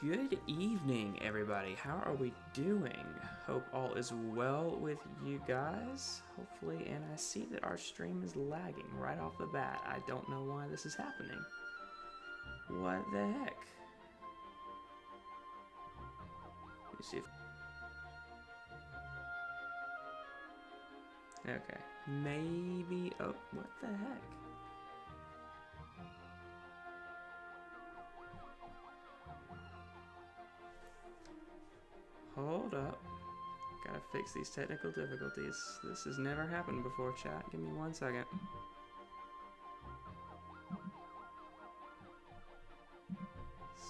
Good evening, everybody. How are we doing? Hope all is well with you guys. Hopefully, and I see that our stream is lagging right off the bat. I don't know why this is happening. What the heck? Let me see if... Okay. Maybe... Oh, what the heck? Hold up. Gotta fix these technical difficulties. This has never happened before, chat. Give me 1 second.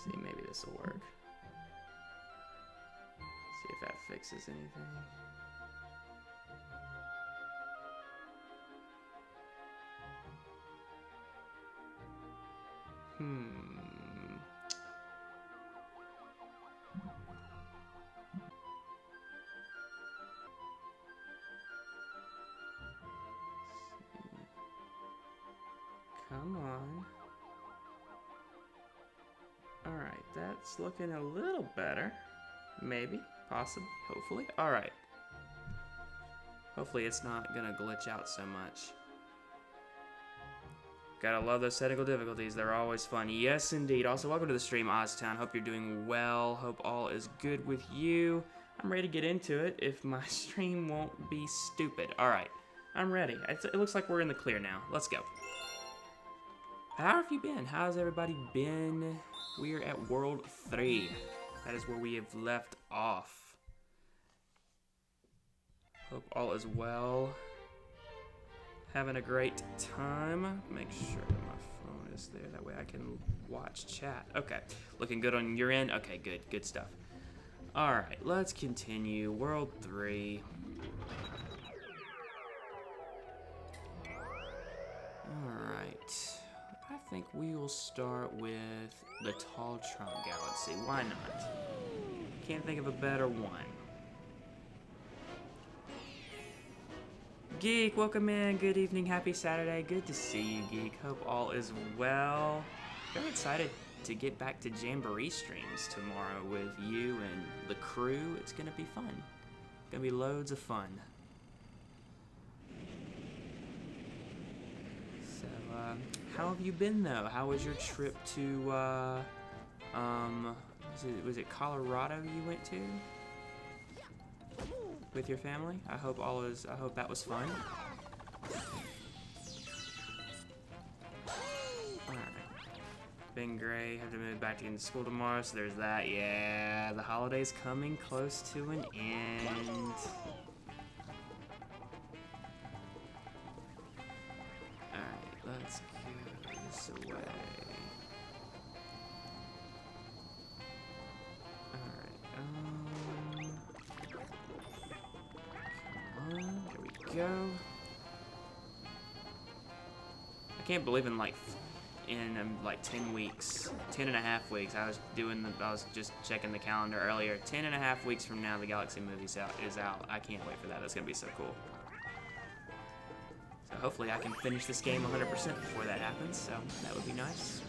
See, maybe this will work. See if that fixes anything. Come on. Alright, that's looking a little better. Maybe, possibly, hopefully. Alright. Hopefully it's not gonna glitch out so much. Gotta love those technical difficulties. They're always fun. Yes, indeed. Also, welcome to the stream, Oztown. Hope you're doing well. Hope all is good with you. I'm ready to get into it if my stream won't be stupid. Alright, I'm ready. It looks like we're in the clear now. Let's go. How have you been? How's everybody been? We're at World 3. That is where we have left off. Hope all is well. Having a great time. Make sure that my phone is there. That way I can watch chat. Okay. Looking good on your end? Okay, good. Good stuff. Alright, let's continue. World 3. Alright. I think we will start with the Taltron Galaxy. Why not? Can't think of a better one. Geek, welcome in. Good evening. Happy Saturday. Good to see you, Geek. Hope all is well. Very excited to get back to Jamboree streams tomorrow with you and the crew. It's going to be fun. Going to be loads of fun. So, how have you been, though? How was your trip to, was it Colorado you went to? With your family? I hope that was fun. Alright. Been great. Have to move back to school tomorrow, so there's that. Yeah, the holiday's coming close to an end. Alright, let's get this away. There we go. I can't believe in like 10 weeks, 10 and a half weeks, I was just checking the calendar earlier. 10 and a half weeks from now, the Galaxy movie is out. I can't wait for that. That's gonna be so cool. So hopefully I can finish this game 100% before that happens. So that would be nice.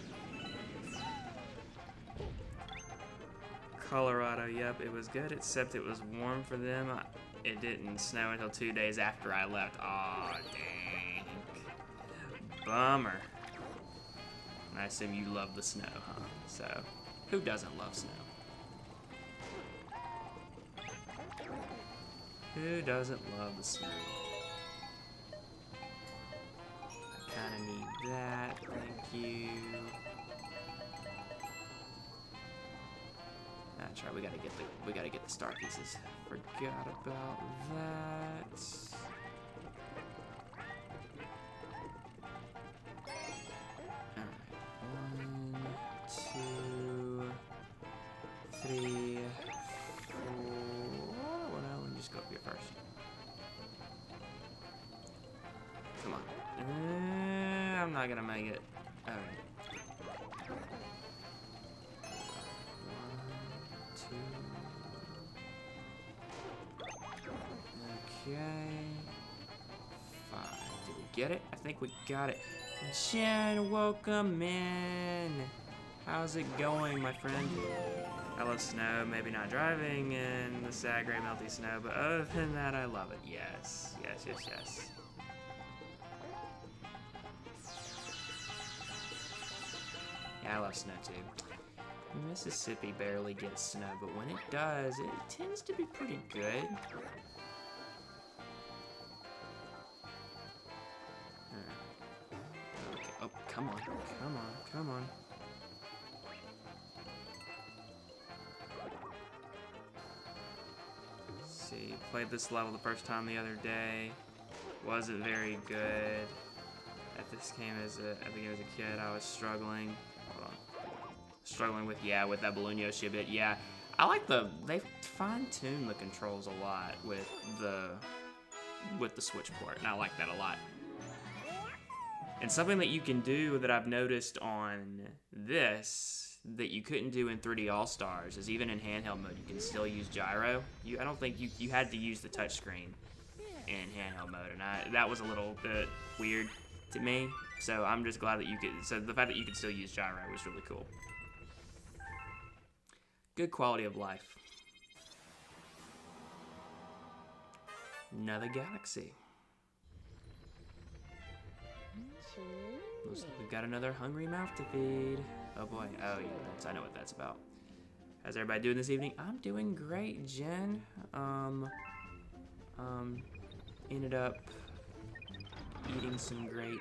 Colorado, yep, it was good, except it was warm for them. It didn't snow until 2 days after I left. Aw, dang. Bummer. And I assume you love the snow, huh? So, who doesn't love snow? Who doesn't love the snow? I kinda need that, thank you. That's right, we gotta get the star pieces. Forgot about that. Alright, 1, 2, 3, 4. Well, no, let me just go up here first. Come on. I'm not gonna make it. Alright. Okay. 5. Did we get it? I think we got it. Jen, welcome in. How How's it going, my friend? I love snow, maybe not driving in the sad, gray, melty snow, but other than that, I love it. Yes, yes, yes, yes. Yeah, I love snow too. Mississippi barely gets snow, but when it does, it tends to be pretty good. Okay. Oh, come on, come on, come on. Let's see, played this level the first time the other day. Wasn't very good at this game as a kid. I was struggling. Hold on. Struggling with that Balloon Yoshi a bit. Yeah, I like they fine-tuned the controls a lot with the Switch port, and I like that a lot. And something that you can do that I've noticed on this that you couldn't do in 3D All-Stars is even in handheld mode, you can still use gyro. I don't think you had to use the touchscreen in handheld mode, and that was a little bit weird to me. So I'm just glad that so the fact that you could still use gyro was really cool. Good quality of life. Another galaxy. Looks like we've got another hungry mouth to feed. Oh boy. Oh yeah, I know what that's about. How's everybody doing this evening? I'm doing great, Jen. Ended up eating some great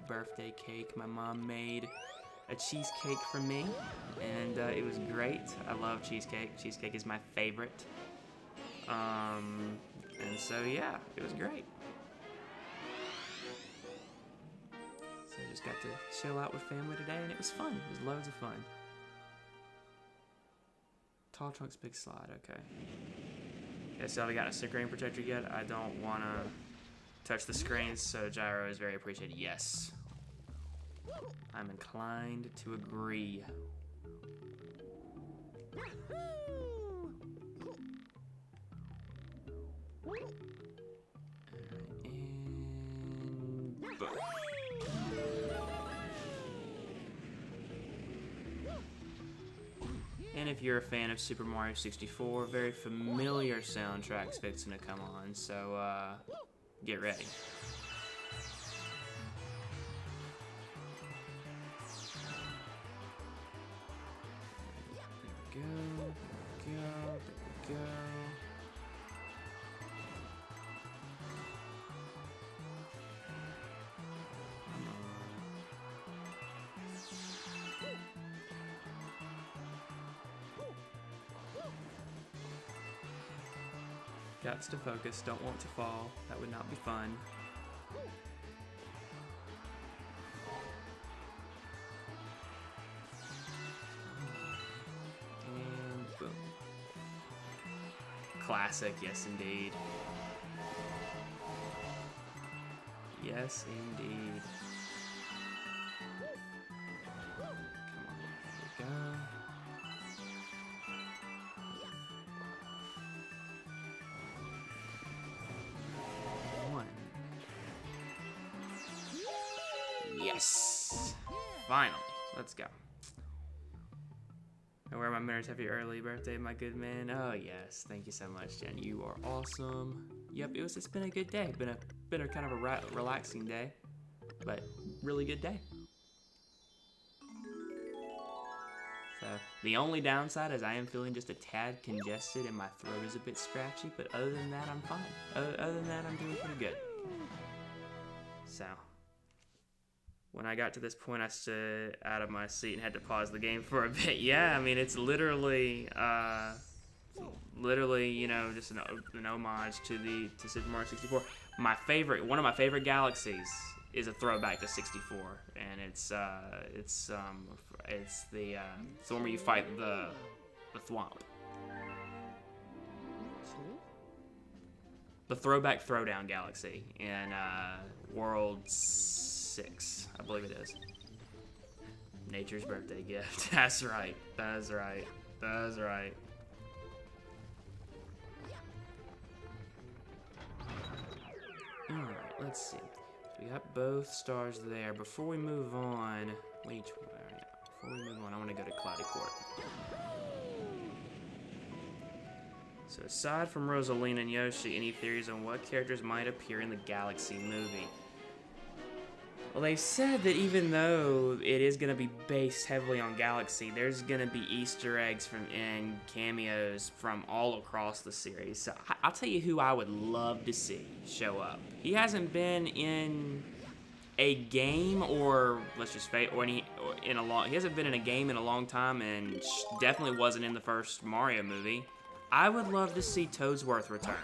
birthday cake. My mom made a cheesecake for me, and it was great. I love cheesecake. Cheesecake is my favorite. And so yeah, it was great. So I just got to chill out with family today, and it was fun. It was loads of fun. Tall trunks, big slide. Okay. Yeah, so I haven't gotten a screen protector yet. I don't want to touch the screens, so gyro is very appreciated. Yes. I'm inclined to agree. And boom. And if you're a fan of Super Mario 64, very familiar soundtrack's fixing to come on, so get ready. There we go. Gots to focus, don't want to fall. That would not be fun. And boom. Classic, yes indeed. Yes indeed. Come on, there we go. Yes! Finally. Let's go. I wear my mirrors. Happy early birthday, my good man. Oh, yes. Thank you so much, Jen. You are awesome. Yep, it's been a good day. Been a kind of a relaxing day, but really good day. So, the only downside is I am feeling just a tad congested and my throat is a bit scratchy, but other than that, I'm fine. Other than that, I'm doing pretty good. So, when I got to this point, I stood out of my seat and had to pause the game for a bit. Yeah, I mean, it's literally, you know, just an homage to Super Mario 64. One of my favorite galaxies is a throwback to 64, and it's the one where you fight the Thwomp. The throwback throwdown galaxy in World 6, I believe it is. Nature's birthday gift. That's right. That's right. That's right. Alright, let's see. We got both stars there. Before we move on, court. So aside from Rosalina and Yoshi, any theories on what characters might appear in the Galaxy movie? Well, they've said that even though it is going to be based heavily on Galaxy, there's going to be Easter eggs and cameos from all across the series. So I'll tell you who I would love to see show up. He hasn't been in a game or let's just say he hasn't been in a game in a long time, and definitely wasn't in the first Mario movie. I would love to see Toadsworth return.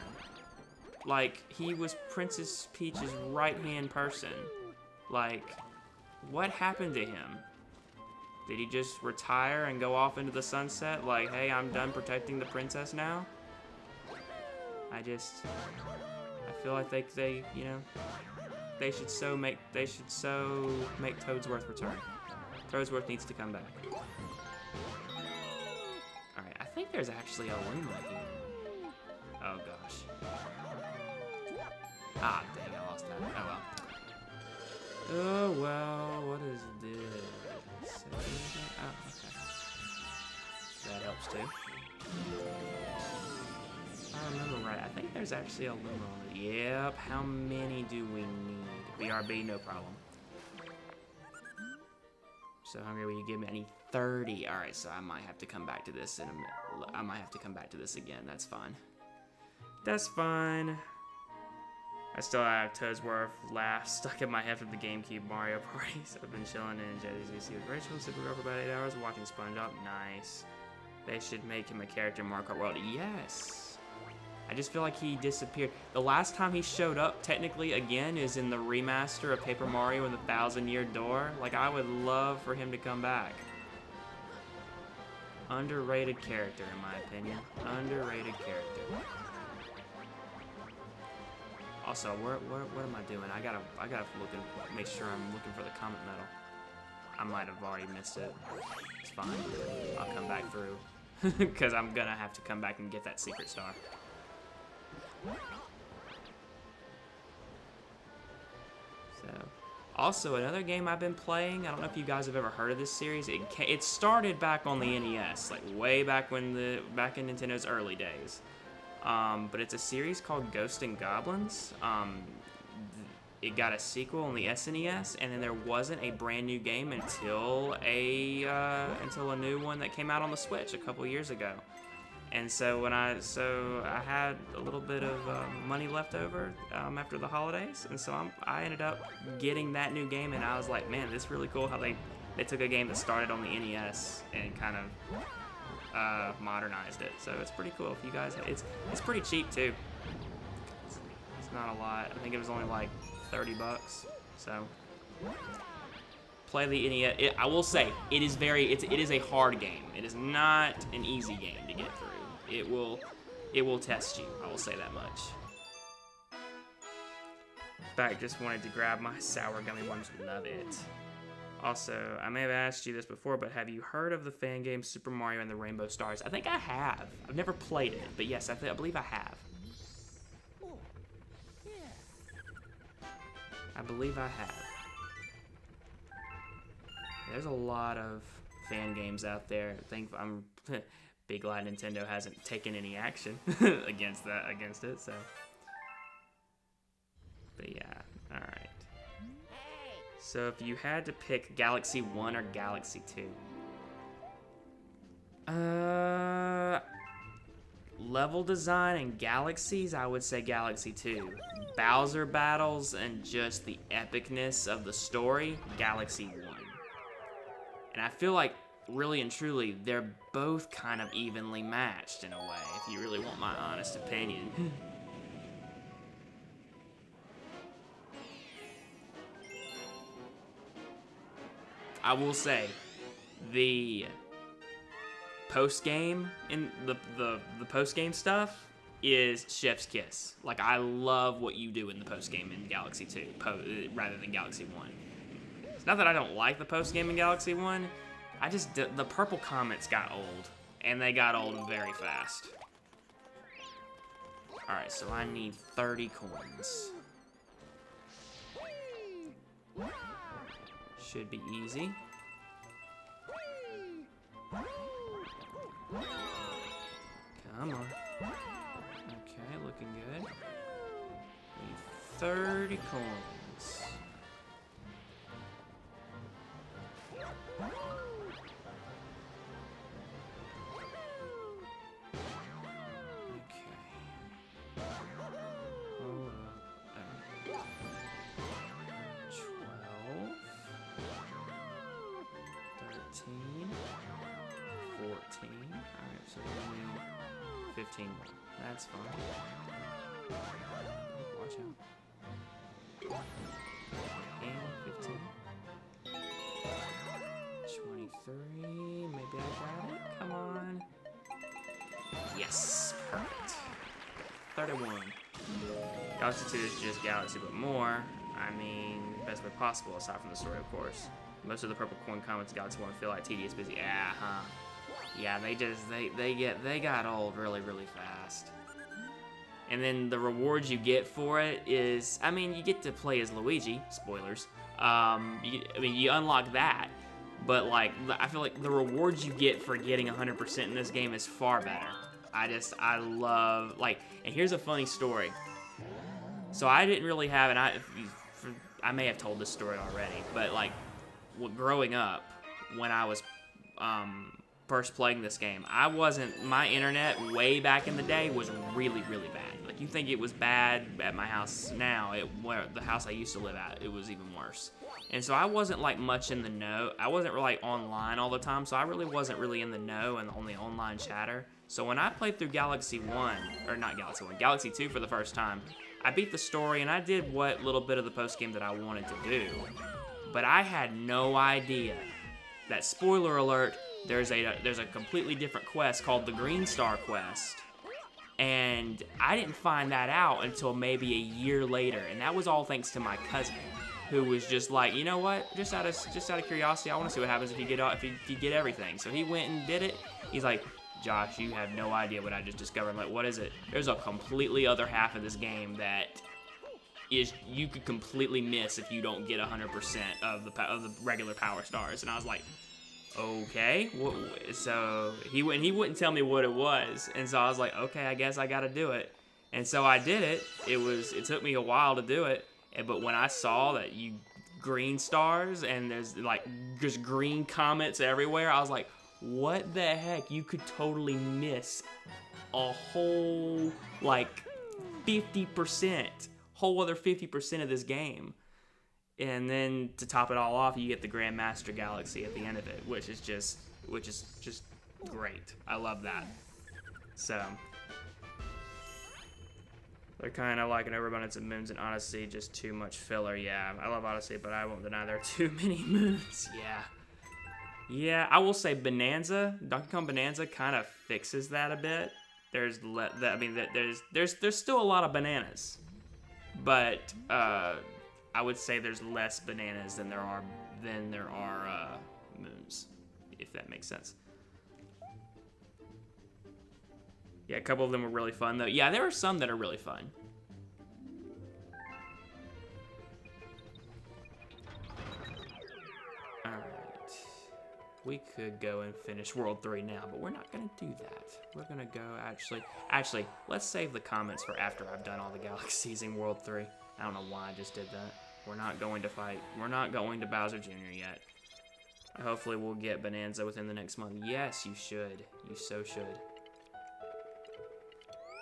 Like, he was Princess Peach's right-hand person. Like, what happened to him? Did he just retire and go off into the sunset? Like, hey, I'm done protecting the princess now? I feel like they you know, they should so make Toadsworth return. Toadsworth needs to come back. Alright, I think there's actually a Luma here. Oh gosh. Ah, dang, I lost that. Oh well. Oh well, what is this? Oh, okay. That helps too. If I remember right, I think there's actually a Luma on it. Yep, how many do we need? BRB, no problem. So hungry, will you give me any 30? Alright, so I might have to come back to this in a minute. I might have to come back to this again, that's fine. That's fine. I still have Toadsworth laugh stuck in my head from the GameCube Mario parties. I've been chilling in JDZC with Rachel, Supergirl for about 8 hours, watching SpongeBob. Nice. They should make him a character in Mario Kart World. Yes. I just feel like he disappeared. The last time he showed up, technically, again, is in the remaster of Paper Mario and the 1,000-Year Door. Like, I would love for him to come back. Underrated character, in my opinion. Underrated character. Also, what am I doing? I gotta look and make sure I'm looking for the Comet Medal. I might have already missed it. It's fine. I'll come back through. Because I'm gonna have to come back and get that secret star. So, also another game I've been playing. I don't know if you guys have ever heard of this series. It started back on the NES, like way back in Nintendo's early days. But it's a series called Ghosts and Goblins. It got a sequel on the SNES, and then there wasn't a brand new game until a new one that came out on the Switch a couple years ago. And so I had a little bit of money left over after the holidays, and so I ended up getting that new game, and I was like, man, this is really cool how they took a game that started on the NES and kind of modernized it. So it's pretty cool. If you guys, it's pretty cheap too. It's not a lot. I think it was only like $30. So play the NES. I will say it is a hard game. It is not an easy game to get through. It will test you. I will say that much. In fact, just wanted to grab my sour gummy worms. Love it. Also, I may have asked you this before, but have you heard of the fan game Super Mario and the Rainbow Stars? I think I have. I've never played it, but yes, I believe I have. I believe I have. There's a lot of fan games out there. I think I'm be glad Nintendo hasn't taken any action against it. So, but yeah, all right. So if you had to pick Galaxy 1 or Galaxy 2, level design and galaxies, I would say Galaxy 2. Bowser battles and just the epicness of the story, Galaxy 1. And I feel like, really and truly, they're both kind of evenly matched in a way, if you really want my honest opinion. I will say, the post-game in the post-game stuff is chef's kiss. Like, I love what you do in the post-game in Galaxy 2 rather than Galaxy 1. It's not that I don't like the post-game in Galaxy 1, the purple comets got old, and they got old very fast. Alright, so I need 30 coins. Should be easy. Come on. Okay, looking good. We need 30 coins. Hold up. 12, 13, 14. Alright, so we need 15 more. That's fine. Watch out. And 15. 23. Maybe I got it. Come on. Yes. Perfect. 31. Galaxy 2 is just Galaxy, but more. I mean, best way possible, aside from the story, of course. Most of the purple coin comments in Galaxy 1 feel like tedious, busy. Yeah, huh? Yeah, they got old really, really fast. And then the rewards you get for it is, I mean, you get to play as Luigi. Spoilers. You unlock that, but like, I feel like the rewards you get for getting 100% in this game is far better. I love, like, and here's a funny story. So I didn't really have, and I may have told this story already, but like, growing up, when I was first playing this game, my internet way back in the day was really, really bad. Like, you think it was bad at my house now, the house I used to live at, it was even worse. And so I wasn't like much in the know. I wasn't really like online all the time, so I really wasn't really in the know and on the online chatter. So when I played through Galaxy 1, or not Galaxy 1, Galaxy 2 for the first time, I beat the story and I did what little bit of the post game that I wanted to do. But I had no idea that, spoiler alert, there's a completely different quest called the Green Star Quest. And I didn't find that out until maybe a year later, and that was all thanks to my cousin, who was just like, you know what? Just out of curiosity, I want to see what happens if you get everything. So he went and did it. He's like, Josh, you have no idea what I just discovered. I'm like, what is it? There's a completely other half of this game that you could completely miss if you don't get 100% of the regular power stars. And I was like, okay. So he wouldn't tell me what it was, and so I was like, okay, I guess I got to do it. And so I did it. It took me a while to do it, but when I saw that you green stars and there's like just green comets everywhere, I was like, what the heck? You could totally miss a whole like 50%, whole other 50% of this game. And then to top it all off, you get the Grandmaster Galaxy at the end of it, which is just great. I love that. So they're kind of like an overabundance of moons in Odyssey, just too much filler. Yeah, I love Odyssey, but I won't deny there are too many moons. Yeah, I will say Bonanza, Donkey Kong Bonanza, kind of fixes that a bit. There's still a lot of bananas, but I would say there's less bananas than there are moons, if that makes sense. Yeah, a couple of them were really fun though. Yeah, there are some that are really fun. Alright. We could go and finish World 3 now, but we're not gonna do that. We're gonna go actually, let's save the comments for after I've done all the galaxies in World 3. I don't know why I just did that. We're not going to fight. We're not going to Bowser Jr. yet. Hopefully we'll get Bonanza within the next month. Yes, you should. You so should.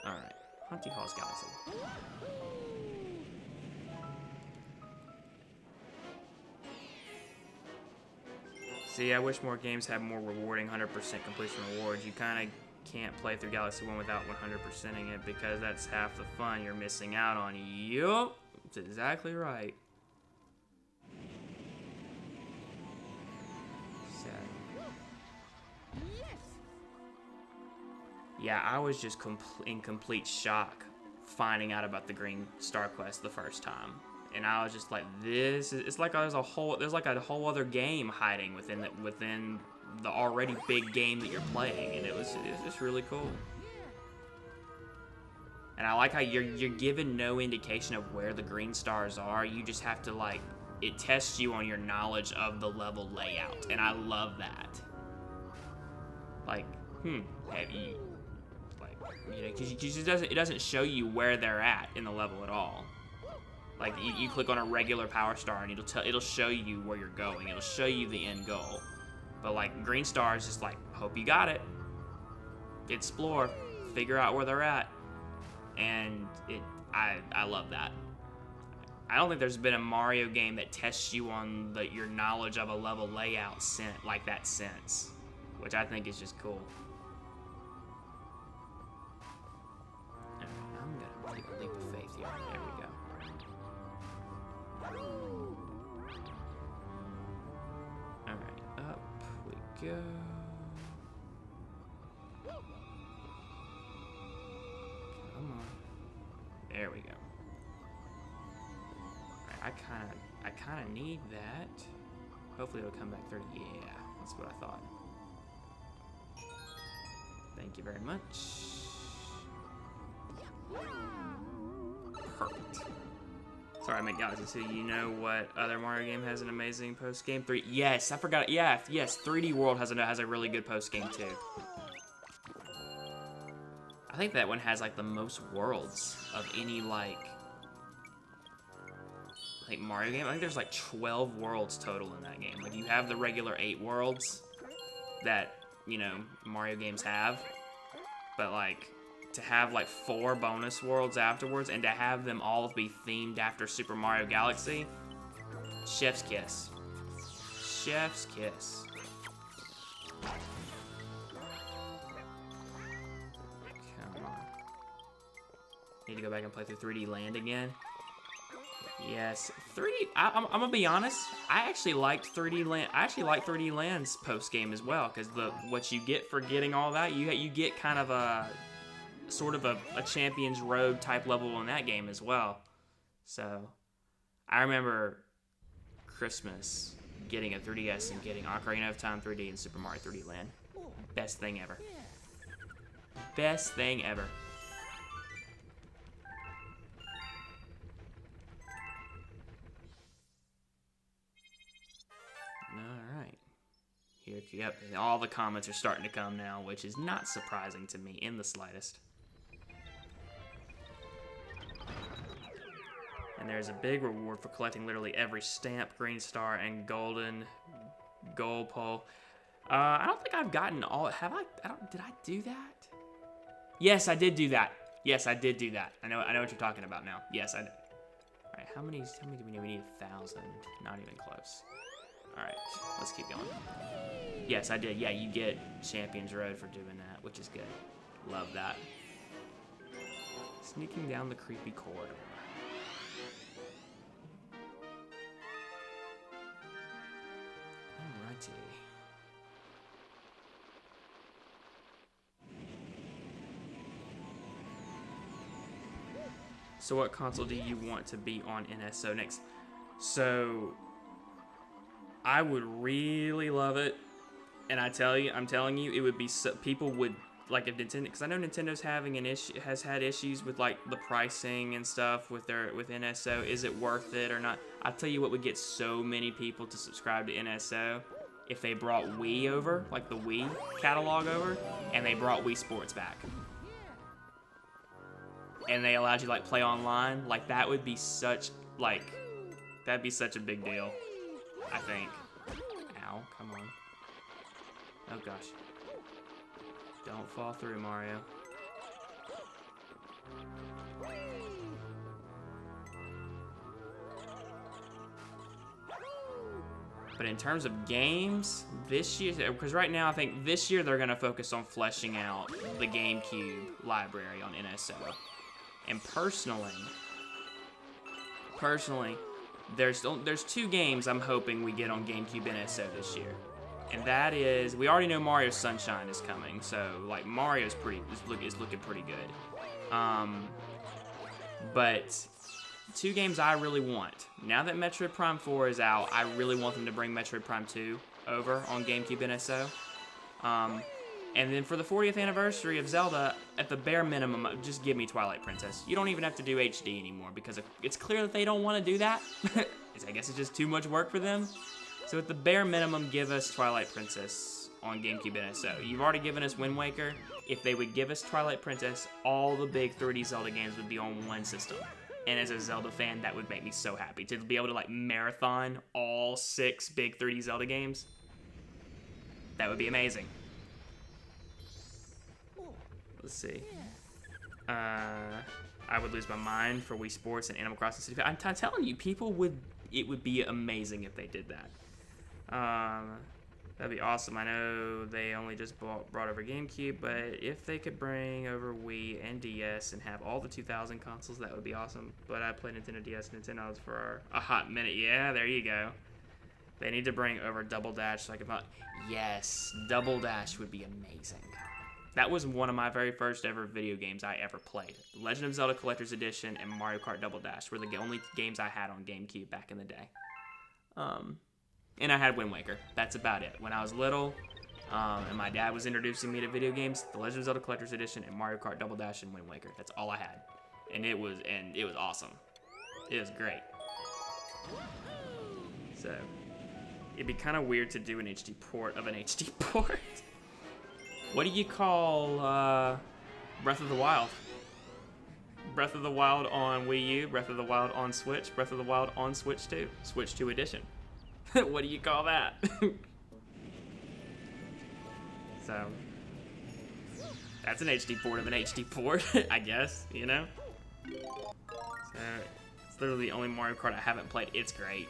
Alright. Hunty Hall's Galaxy. See, I wish more games had more rewarding 100% completion rewards. You kind of can't play through Galaxy 1 without 100%ing it because that's half the fun you're missing out on. Yup, that's exactly right. So. Yeah, I was just in complete shock finding out about the Green Star Quest the first time. And I was just like, it's like there's like a whole other game hiding within the already big game that you're playing, and it was just really cool. And I like how you're given no indication of where the green stars are. You just have to, like, it tests you on your knowledge of the level layout, and I love that. Like, have you, like, you know, because it doesn't show you where they're at in the level at all. Like, you click on a regular power star and it'll show you where you're going. It'll show you the end goal. But like green star is just like, hope you got it. Explore, figure out where they're at, and I love that. I don't think there's been a Mario game that tests you on your knowledge of a level layout like that since, which I think is just cool. I'm gonna take a leap of faith here. There we go. All right, up we go. Come on. There we go. I kind of need that. Hopefully it'll come back 30. Yeah, that's what I thought. Thank you very much. Perfect. Sorry, guys. So you know what other Mario game has an amazing post game? Yes, I forgot. Yeah, yes. 3D World has a really good post game too. I think that one has like the most worlds of any like Mario game. I think there's like 12 worlds total in that game. Like you have the regular 8 worlds that, you know, Mario games have, but like to have like 4 bonus worlds afterwards and to have them all be themed after Super Mario Galaxy, chef's kiss. Chef's kiss. Come on. Need to go back and play through 3D Land again. Yes, 3D. I'm gonna be honest. I actually liked 3D Land. I actually like 3D Land's post game as well, because what you get for getting all that, you get kind of a sort of a Champions Road type level in that game as well. So, I remember Christmas getting a 3DS and getting Ocarina of Time 3D and Super Mario 3D Land. Best thing ever. Best thing ever. Yep, all the comments are starting to come now, which is not surprising to me in the slightest. And there's a big reward for collecting literally every stamp, green star, and golden gold pole. I don't think I've gotten all. Have I? Did I do that? Yes, I did do that. Yes, I did do that. I know what you're talking about now. Yes, I did. All right, how many do we need? We need 1,000. Not even close. All right, let's keep going. Yes, I did. Yeah, you get Champions Road for doing that, which is good. Love that. Sneaking down the creepy corridor. Alrighty. So what console do you want to be on NSO next? So I would really love it. And I'm telling you, it would be people would like if Nintendo, because I know Nintendo's having has had issues with like the pricing and stuff with NSO. Is it worth it or not? I'll tell you what would get so many people to subscribe to NSO if they brought Wii over, like the Wii catalog over, and they brought Wii Sports back, and they allowed you to like play online. Like that would be that'd be such a big deal. I think. Ow! Come on. Oh gosh. Don't fall through, Mario. But in terms of games, this year, because right now I think this year they're going to focus on fleshing out the GameCube library on NSO. And personally, there's 2 games I'm hoping we get on GameCube NSO this year. And that is, we already know Mario Sunshine is coming, so like Mario's is looking pretty good. But 2 games I really want. Now that Metroid Prime 4 is out, I really want them to bring Metroid Prime 2 over on GameCube NSO. And then for the 40th anniversary of Zelda, at the bare minimum, just give me Twilight Princess. You don't even have to do HD anymore because it's clear that they don't want to do that. I guess it's just too much work for them. So at the bare minimum, give us Twilight Princess on GameCube NSO. You've already given us Wind Waker. If they would give us Twilight Princess, all the big 3D Zelda games would be on one system. And as a Zelda fan, that would make me so happy. To be able to, like, marathon all 6 big 3D Zelda games, that would be amazing. Let's see. I would lose my mind for Wii Sports and Animal Crossing City. I'm telling you, it would be amazing if they did that. That'd be awesome. I know they only just brought over GameCube, but if they could bring over Wii and DS and have all the 2000 consoles, that would be awesome. But I played Nintendo DS and Nintendo's for a hot minute. Yeah, there you go. They need to bring over Double Dash so I can find... Yes, Double Dash would be amazing. That was one of my very first ever video games I ever played. Legend of Zelda Collector's Edition and Mario Kart Double Dash were the only games I had on GameCube back in the day. And I had Wind Waker. That's about it. When I was little, and my dad was introducing me to video games, the Legend of Zelda Collector's Edition and Mario Kart Double Dash and Wind Waker. That's all I had. And it was awesome. It was great. So, it'd be kind of weird to do an HD port of an HD port. What do you call Breath of the Wild? Breath of the Wild on Wii U, Breath of the Wild on Switch, Breath of the Wild on Switch 2, Switch 2 Edition. What do you call that? So, that's an HD port of an HD port, I guess, you know? So, it's literally the only Mario Kart I haven't played. It's great.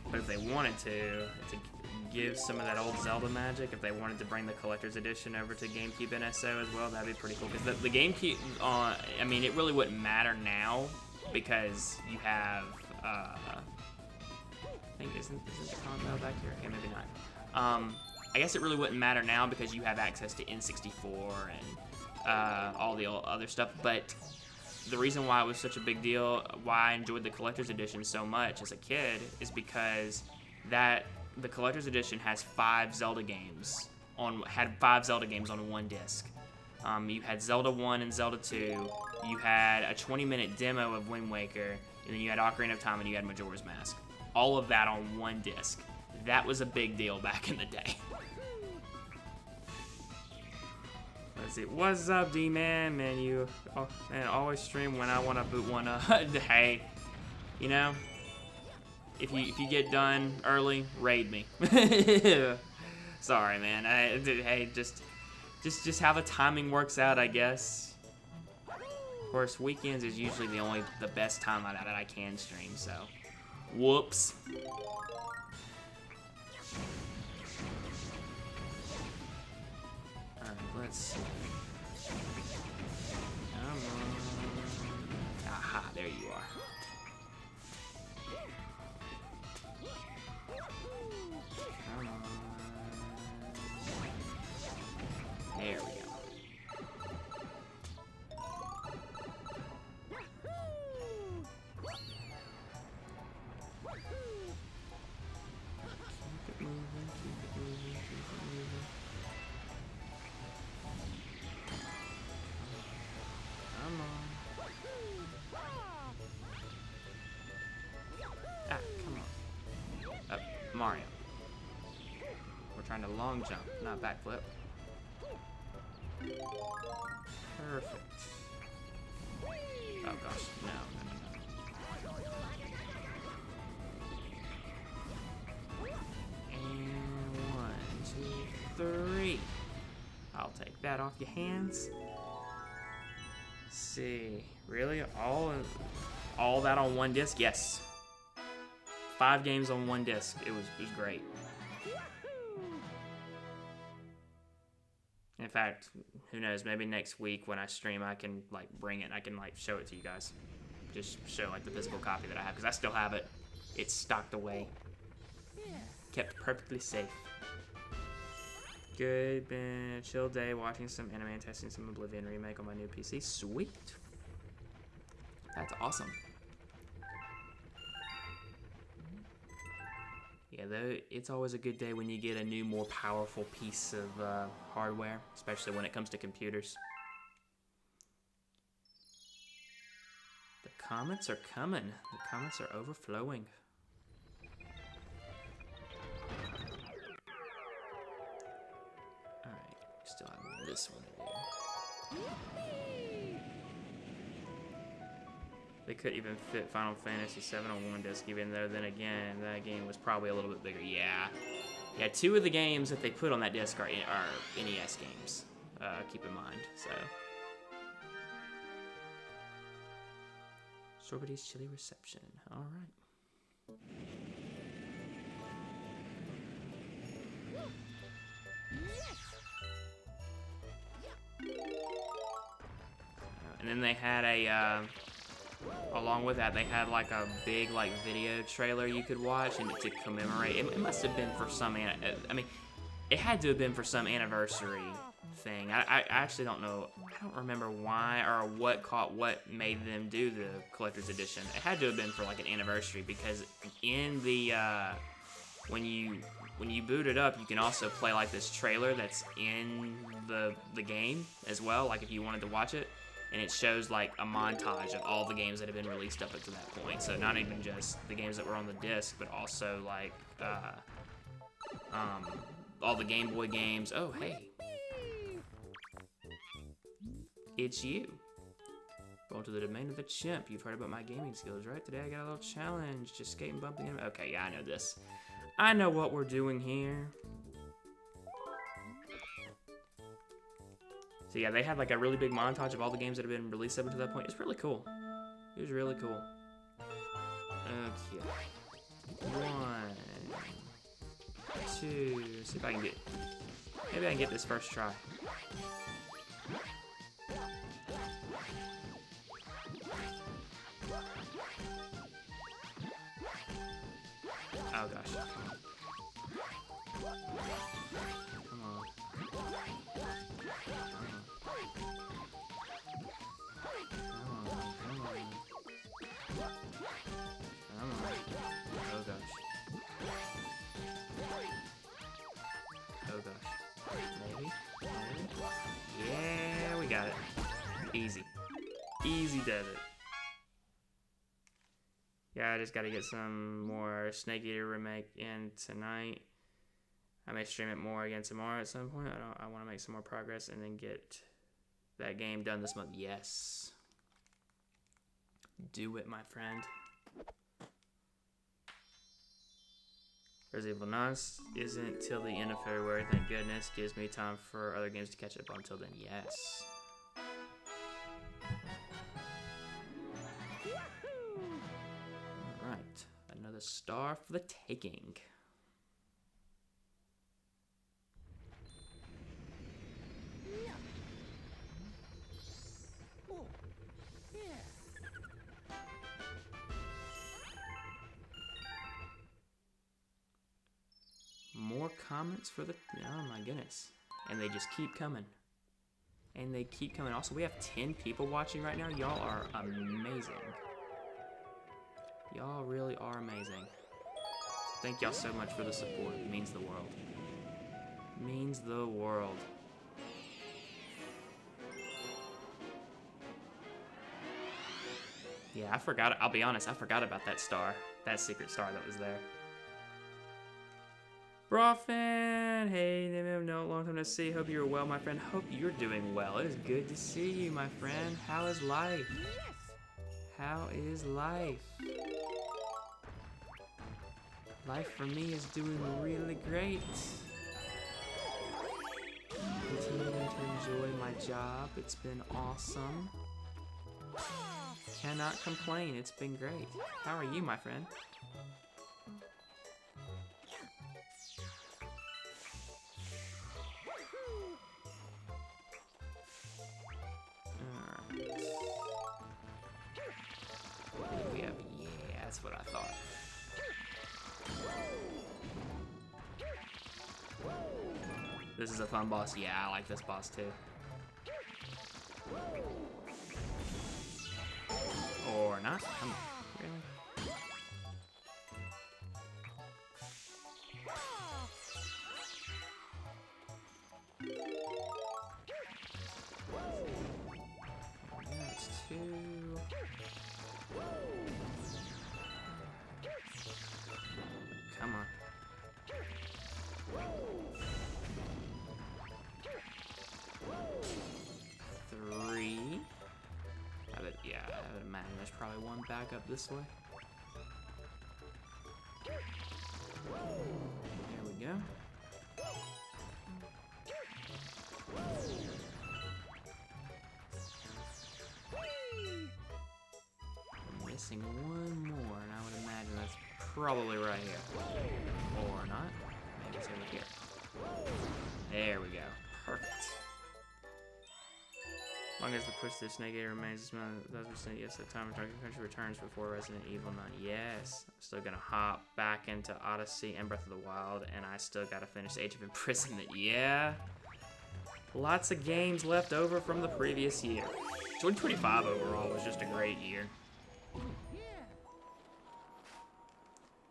But if they wanted to give some of that old Zelda magic, if they wanted to bring the Collector's Edition over to GameCube NSO as well, that'd be pretty cool. Because the GameCube, I mean, it really wouldn't matter now because you have, I think, isn't the combo back here? Okay, maybe not. I guess it really wouldn't matter now because you have access to N64 and all the other stuff, but the reason why it was such a big deal, why I enjoyed the Collector's Edition so much as a kid, is because the Collector's Edition has 5 Zelda games had 5 Zelda games on one disc. You had Zelda 1 and Zelda 2, you had a 20-minute demo of Wind Waker, and then you had Ocarina of Time and you had Majora's Mask. All of that on one disc. That was a big deal back in the day. Let's see. What's up, D-Man? Man, you always stream when I want to boot one up. Hey, you know, if you get done early, raid me. Sorry, man. Hey, just how the timing works out, I guess. Of course, weekends is usually the best time that I can stream. So, whoops. Let's see. Come on. Aha, there you are. Come on. There we go. Keep it moving, keep it moving, keep it moving. Come on. Ah, come on. Mario. We're trying to long jump, not backflip. Perfect. Oh gosh, no. And 1, 2, 3. I'll take that off your hands. See, really? All that on one disc? Yes. 5 games on one disc. It was great. In fact, who knows, maybe next week when I stream I can like bring it, I can like show it to you guys. Just show like the physical copy that I have, because I still have it. It's stocked away. Kept perfectly safe. Good, been a chill day watching some anime and testing some Oblivion remake on my new PC. Sweet. That's awesome. Yeah, though, it's always a good day when you get a new, more powerful piece of hardware, especially when it comes to computers. The comments are coming. The comments are overflowing. Alright, still have this one to do. They could even fit Final Fantasy VII on one disc, even though then again, that game was probably a little bit bigger. Yeah. Yeah, 2 of the games that they put on that disc are NES games. Keep in mind, so. Sorbity's Chili Reception. All right. And then they had a, along with that, they had like a big like video trailer you could watch and to commemorate. It must have been for some, I mean, it had to have been for some anniversary thing. I actually don't know. I don't remember why or what made them do the collector's edition. It had to have been for like an anniversary because in the when you boot it up, you can also play like this trailer that's in the game as well. Like if you wanted to watch it, and it shows like a montage of all the games that have been released up until that point. So not even just the games that were on the disc, but also like all the Game Boy games. Oh hey. It's you. Going to the domain of the chimp. You've heard about my gaming skills, right? Today I got a little challenge. Just skate and bump the enemy. Okay, yeah, I know this. I know what we're doing here. So yeah, they had like a really big montage of all the games that have been released up until that point. It's really cool. It was really cool. Okay. 1, 2. See if I can get. Maybe I can get this first try. Oh gosh. Come on. Oh gosh. Oh gosh. Maybe? Yeah, we got it. Easy. Easy does it. Yeah, I just gotta get some more Snake Eater remake in tonight. I may stream it more again tomorrow at some point. I want to make some more progress and then get that game done this month. Yes. Do it, my friend. Resident Evil 9 isn't till the end of February. Thank goodness. Gives me time for other games to catch up on until then. Yes. Alright. Another star for the taking. More comments for the... Oh my goodness. And they just keep coming. And they keep coming. Also, we have 10 people watching right now. Y'all are amazing. Y'all really are amazing. Thank y'all so much for the support. It means the world. It means the world. Yeah, I forgot. I'll be honest. I forgot about that star. That secret star that was there. Brofan! Hey, no, long time no see. Hope you're well, my friend. Hope you're doing well. It is good to see you, my friend. How is life? How is life? Life for me is doing really great. Continuing to enjoy my job. It's been awesome. Cannot complain. It's been great. How are you, my friend? That's what I thought. This is a fun boss. Yeah, I like this boss too. Or not. Come on. Really? That's 2. Come on. Three. I would imagine there's probably one back up this way. There we go. I'm missing one more, and I would imagine that's probably right here. Or not. Maybe it's over here. There we go. Perfect. As long as the push to the Snake Eater remains, yes, the time of Donkey Country returns before Resident Evil 9. Yes, I'm still gonna hop back into Odyssey and Breath of the Wild, and I still gotta finish Age of Imprisonment. Yeah, lots of games left over from the previous year. 2025 overall was just a great year.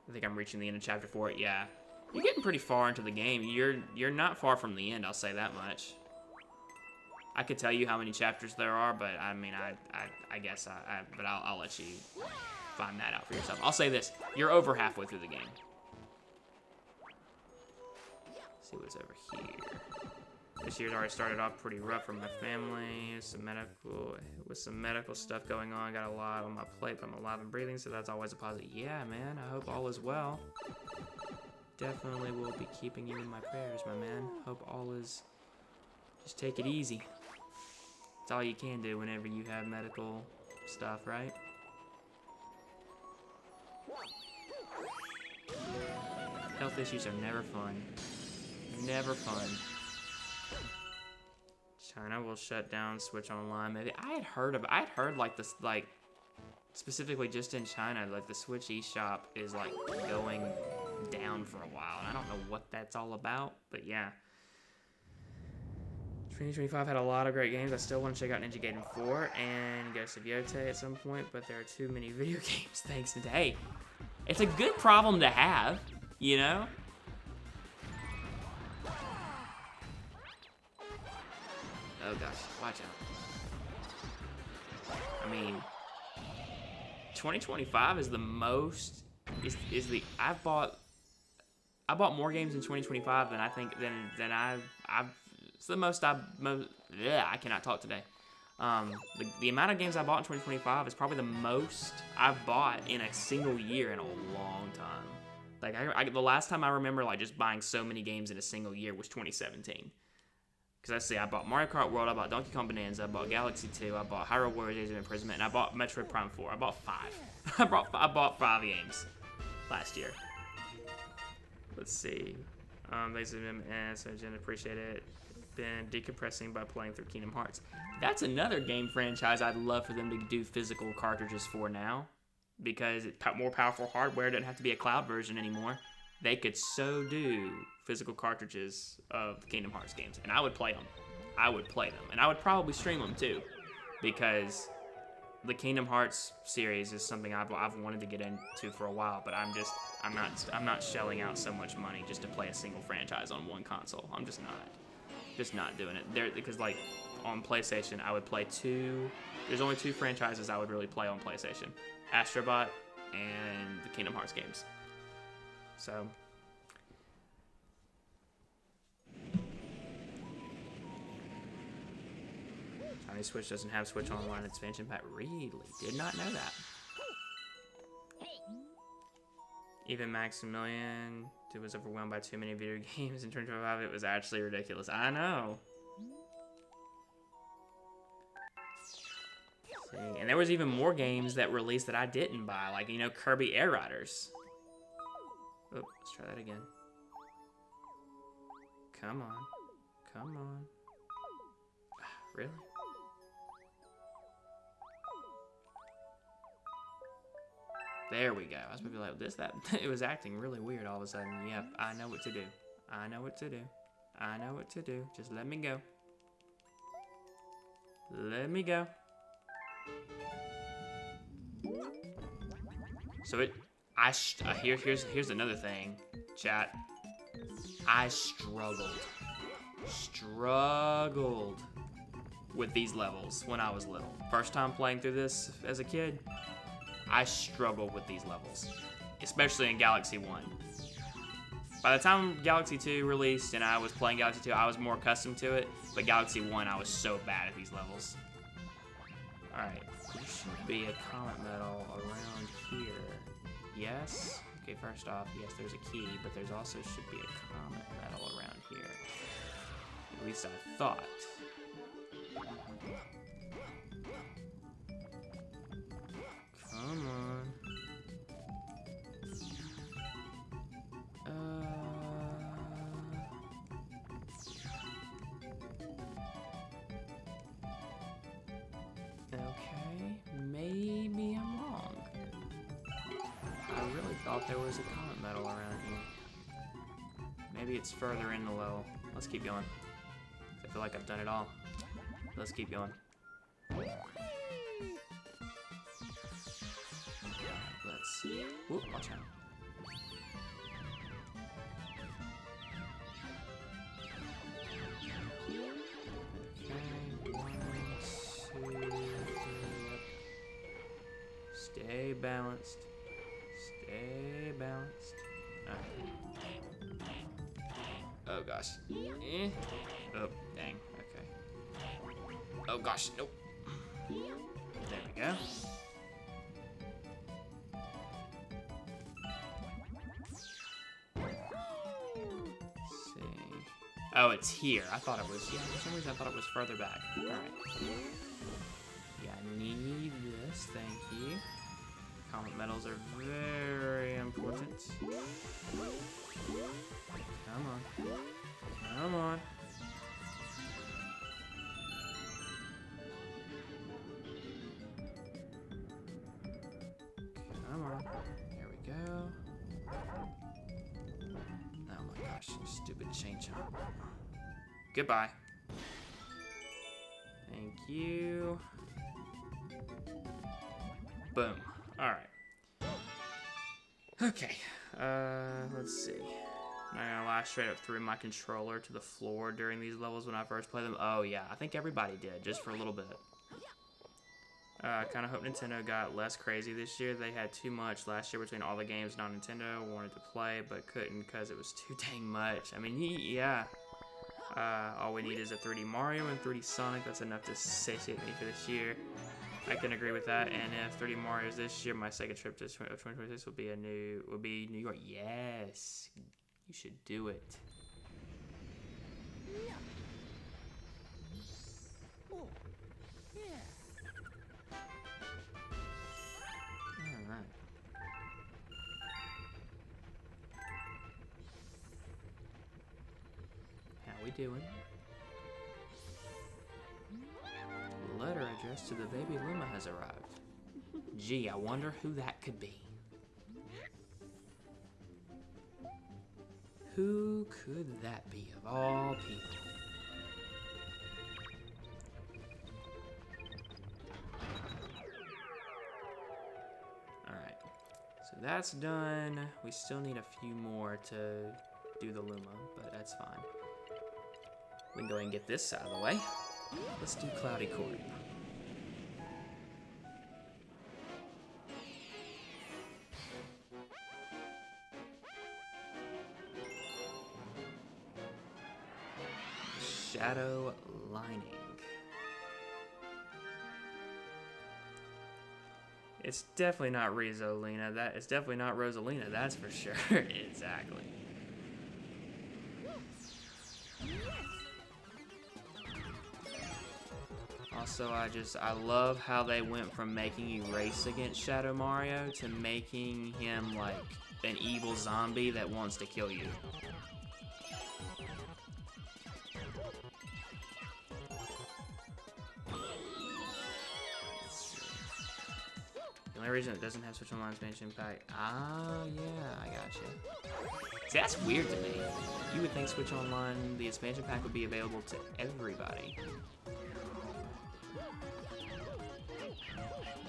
I think I'm reaching the end of Chapter 4. Yeah, you're getting pretty far into the game. You're not far from the end. I'll say that much. I could tell you how many chapters there are, but I mean, I guess but I'll let you find that out for yourself. I'll say this: you're over halfway through the game. Let's see what's over here. This year's already started off pretty rough for my family. With some medical stuff going on. Got a lot on my plate, but I'm alive and breathing, so that's always a positive. Yeah, man. I hope all is well. Definitely will be keeping you in my prayers, my man. Hope all is. Just take it easy. It's all you can do whenever you have medical stuff, right? Health issues are never fun. Never fun. China will shut down Switch Online. Maybe I had heard like this, like specifically just in China, like the Switch eShop is like going down for a while, and I don't know what that's all about, but yeah. 2025 had a lot of great games. I still want to check out Ninja Gaiden 4 and Ghost of Yotei at some point, but there are too many video games, thanks to hey, it's a good problem to have, you know? Oh gosh, watch out. I mean, 2025 is the most, I bought more games in 2025 than I think, than I've it's the most I cannot talk today. The amount of games I bought in 2025 is probably the most I've bought in a single year in a long time. Like the last time I remember like just buying so many games in a single year was 2017. Because I bought Mario Kart World, I bought Donkey Kong Bonanza, I bought Galaxy 2, I bought Hyrule Warriors Age of Imprisonment, and I bought Metroid Prime 4. I bought 5. I bought 5 games last year. Let's see. Thanks to him, and so Jen, appreciate it. Been decompressing by playing through Kingdom Hearts. That's another game franchise I'd love for them to do physical cartridges for now, because it's more powerful hardware. Doesn't have to be a cloud version anymore. They could so do physical cartridges of the Kingdom Hearts games, and I would play them. I would play them, and I would probably stream them too, because the Kingdom Hearts series is something I've wanted to get into for a while, but I'm not shelling out so much money just to play a single franchise on one console. I'm just not doing it. Because like on PlayStation, I would play there's only 2 franchises I would really play on PlayStation: Astro Bot and the Kingdom Hearts games. So Chinese Switch doesn't have Switch Online expansion pack. Really? Did not know that. Even Maximilian was overwhelmed by too many video games in 2025. It was actually ridiculous. I know. See, and there was even more games that released that I didn't buy, like, you know, Kirby Air Riders. Oh, let's try that again. Come on. Come on. Really? There we go. I was maybe like this, that. It was acting really weird all of a sudden. Yep, I know what to do. I know what to do. I know what to do. Just let me go. Let me go. So here's another thing, chat. I struggled with these levels when I was little. First time playing through this as a kid, I struggled with these levels, especially in Galaxy 1. By the time Galaxy 2 released and I was playing Galaxy 2, I was more accustomed to it. But Galaxy 1, I was so bad at these levels. Alright, there should be a comet medal around here. Yes? Okay, first off, yes, there's a key, but there's also should be a comet medal around here. At least I thought. Come on. Okay, maybe I'm wrong. I really thought there was a comet medal around here. Maybe it's further in the level. Let's keep going. I feel like I've done it all. Let's keep going. Let's see. Whoop, watch out. Okay, 1, 2, 3. Stay balanced. Stay balanced. Oh gosh. Oh, dang. Okay. Oh gosh, nope. There we go. Oh, it's here. I thought it was, yeah, for some reason I thought it was further back. Alright. Yeah, I need this, thank you. Comet medals are very important. Come on. Come on. Come on. There we go. Oh my gosh, you stupid chain chomp. Goodbye. Thank you. Boom. Alright. Okay. Let's see. I'm not gonna lie, straight up threw my controller to the floor during these levels when I first played them. Oh yeah, I think everybody did, just for a little bit. I kind of hope Nintendo got less crazy this year. They had too much last year between all the games Nintendo wanted to play, but couldn't because it was too dang much. I mean, yeah. All we need is a 3D Mario and 3D Sonic. That's enough to satiate me for this year. I can agree with that. And if 3D Mario is this year, my second trip to 2026 will be New York. Yes, you should do it. Alright. How we doing? Letter addressed to the baby Luma has arrived. Gee, I wonder who that could be. Who could that be of all people? Alright, so that's done. We still need a few more to do the Luma, but that's fine. We can go ahead and get this out of the way. Let's do Cloudy Court. Shadow Lining. It's definitely not Rosalina. It's definitely not Rosalina, that's for sure. Exactly. Also, I love how they went from making you race against Shadow Mario to making him like an evil zombie that wants to kill you. The only reason it doesn't have Switch Online expansion pack. Ah, yeah, I gotcha. See, that's weird to me. You would think Switch Online, the expansion pack would be available to everybody.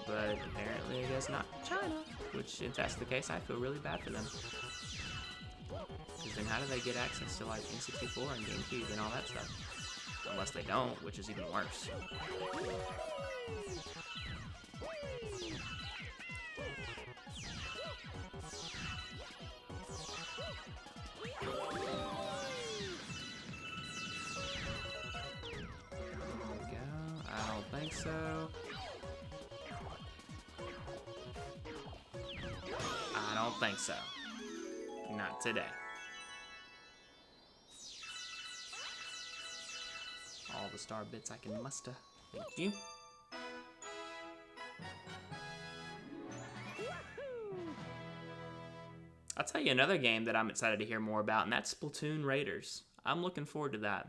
But apparently, I guess not China. Which, if that's the case, I feel really bad for them. Because then how do they get access to, like, N64 and GameCube and all that stuff? Unless they don't, which is even worse. think so. I don't think so. Not today. All the star bits I can muster. Thank you. I'll tell you another game that I'm excited to hear more about, and that's Splatoon Raiders. I'm looking forward to that.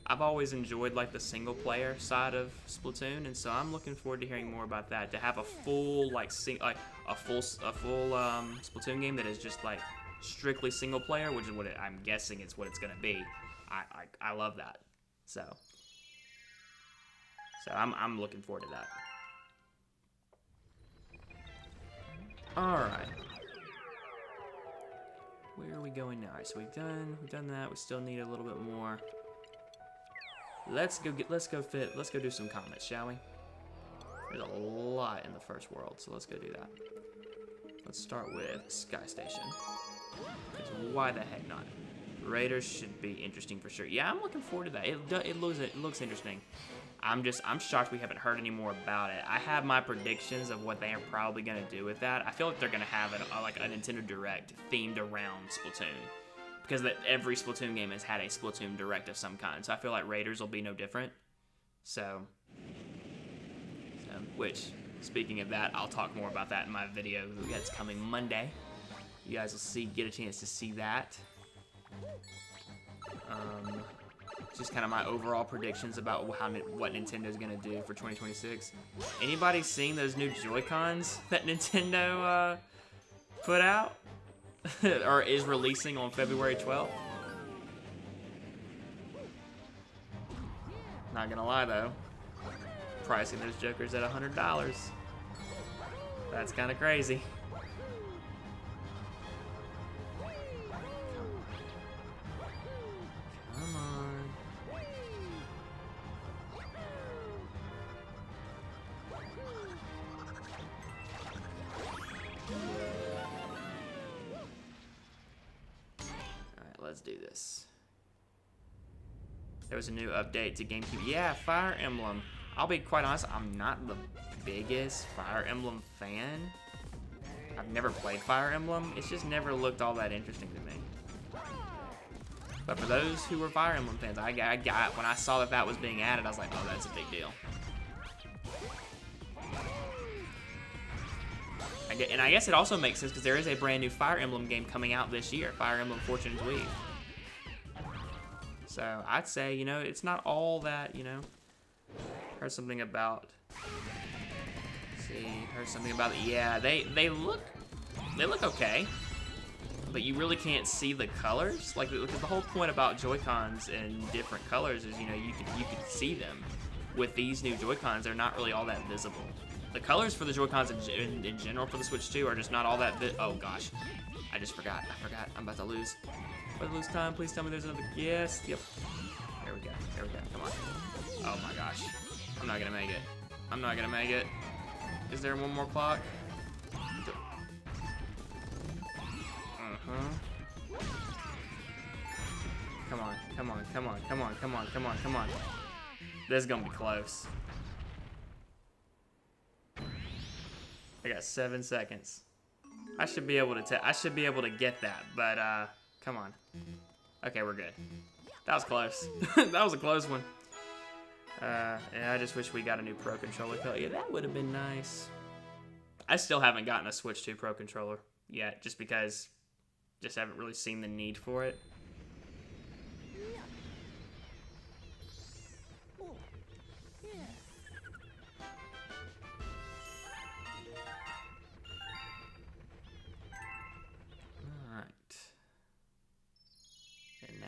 I've always enjoyed like the single player side of Splatoon, and so I'm looking forward to hearing more about that. To have a full a full Splatoon game that is just like strictly single player, which is what I'm guessing it's what it's gonna be. I love that. So I'm looking forward to that. All right. Where are we going now? All right, so we've done that. We still need a little bit more. Let's go do some comments, shall we? There's a lot in the first world, so let's go do that. Let's start with Sky Station. Because why the heck not? Raiders should be interesting for sure. Yeah, I'm looking forward to that. It looks interesting. I'm shocked we haven't heard any more about it. I have my predictions of what they are probably going to do with that. I feel like they're going to have like a Nintendo Direct themed around Splatoon. Because every Splatoon game has had a Splatoon Direct of some kind. So I feel like Raiders will be no different. Which, speaking of that, I'll talk more about that in my video that's coming Monday. You guys will get a chance to see that. Just kind of my overall predictions about what Nintendo's gonna do for 2026. Anybody seen those new Joy-Cons that Nintendo put out or is releasing on February 12th? Not gonna lie though, pricing those jokers at $100. That's kind of crazy. Let's do this. There was a new update to GameCube. Yeah, Fire Emblem. I'll be quite honest, I'm not the biggest Fire Emblem fan. I've never played Fire Emblem. It's just never looked all that interesting to me. But for those who were Fire Emblem fans, when I saw that was being added, I was like, oh, that's a big deal. And I guess it also makes sense because there is a brand new Fire Emblem game coming out this year, Fire Emblem Fortune's Weave. So I'd say, you know, it's not all that, you know. Heard something about. Yeah, they look okay, but you really can't see the colors. Like the whole point about Joy-Cons in different colors is, you know, you can see them. With these new Joy-Cons, they're not really all that visible. The colors for the Joy-Cons in general for the Switch 2 are just not all that oh gosh, I forgot. I'm about to lose. Time. Please tell me there's another. Yes. Yep. There we go. Come on. Oh my gosh. I'm not gonna make it. Is there one more clock? Come on. This is gonna be close. I got 7 seconds. I should be able to get that, but come on. Okay, we're good. That was close. That was a close one. Yeah, I just wish we got a new Pro Controller. Yeah, that would have been nice. I still haven't gotten a Switch 2 Pro Controller yet, just because just haven't really seen the need for it.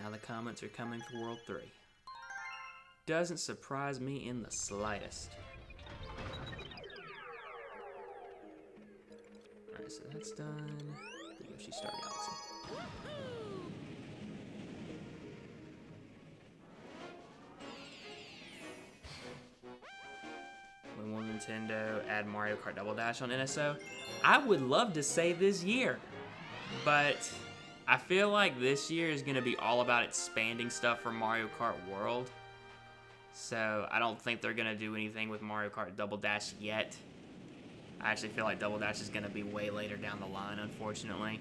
Now the comments are coming for World 3. Doesn't surprise me in the slightest. Alright, so that's done. The Yoshi Star Galaxy. When will Nintendo add Mario Kart Double Dash on NSO? I would love to say this year, but I feel like this year is going to be all about expanding stuff for Mario Kart World. So I don't think they're gonna do anything with Mario Kart Double Dash yet. I actually feel like Double Dash is gonna be way later down the line, unfortunately.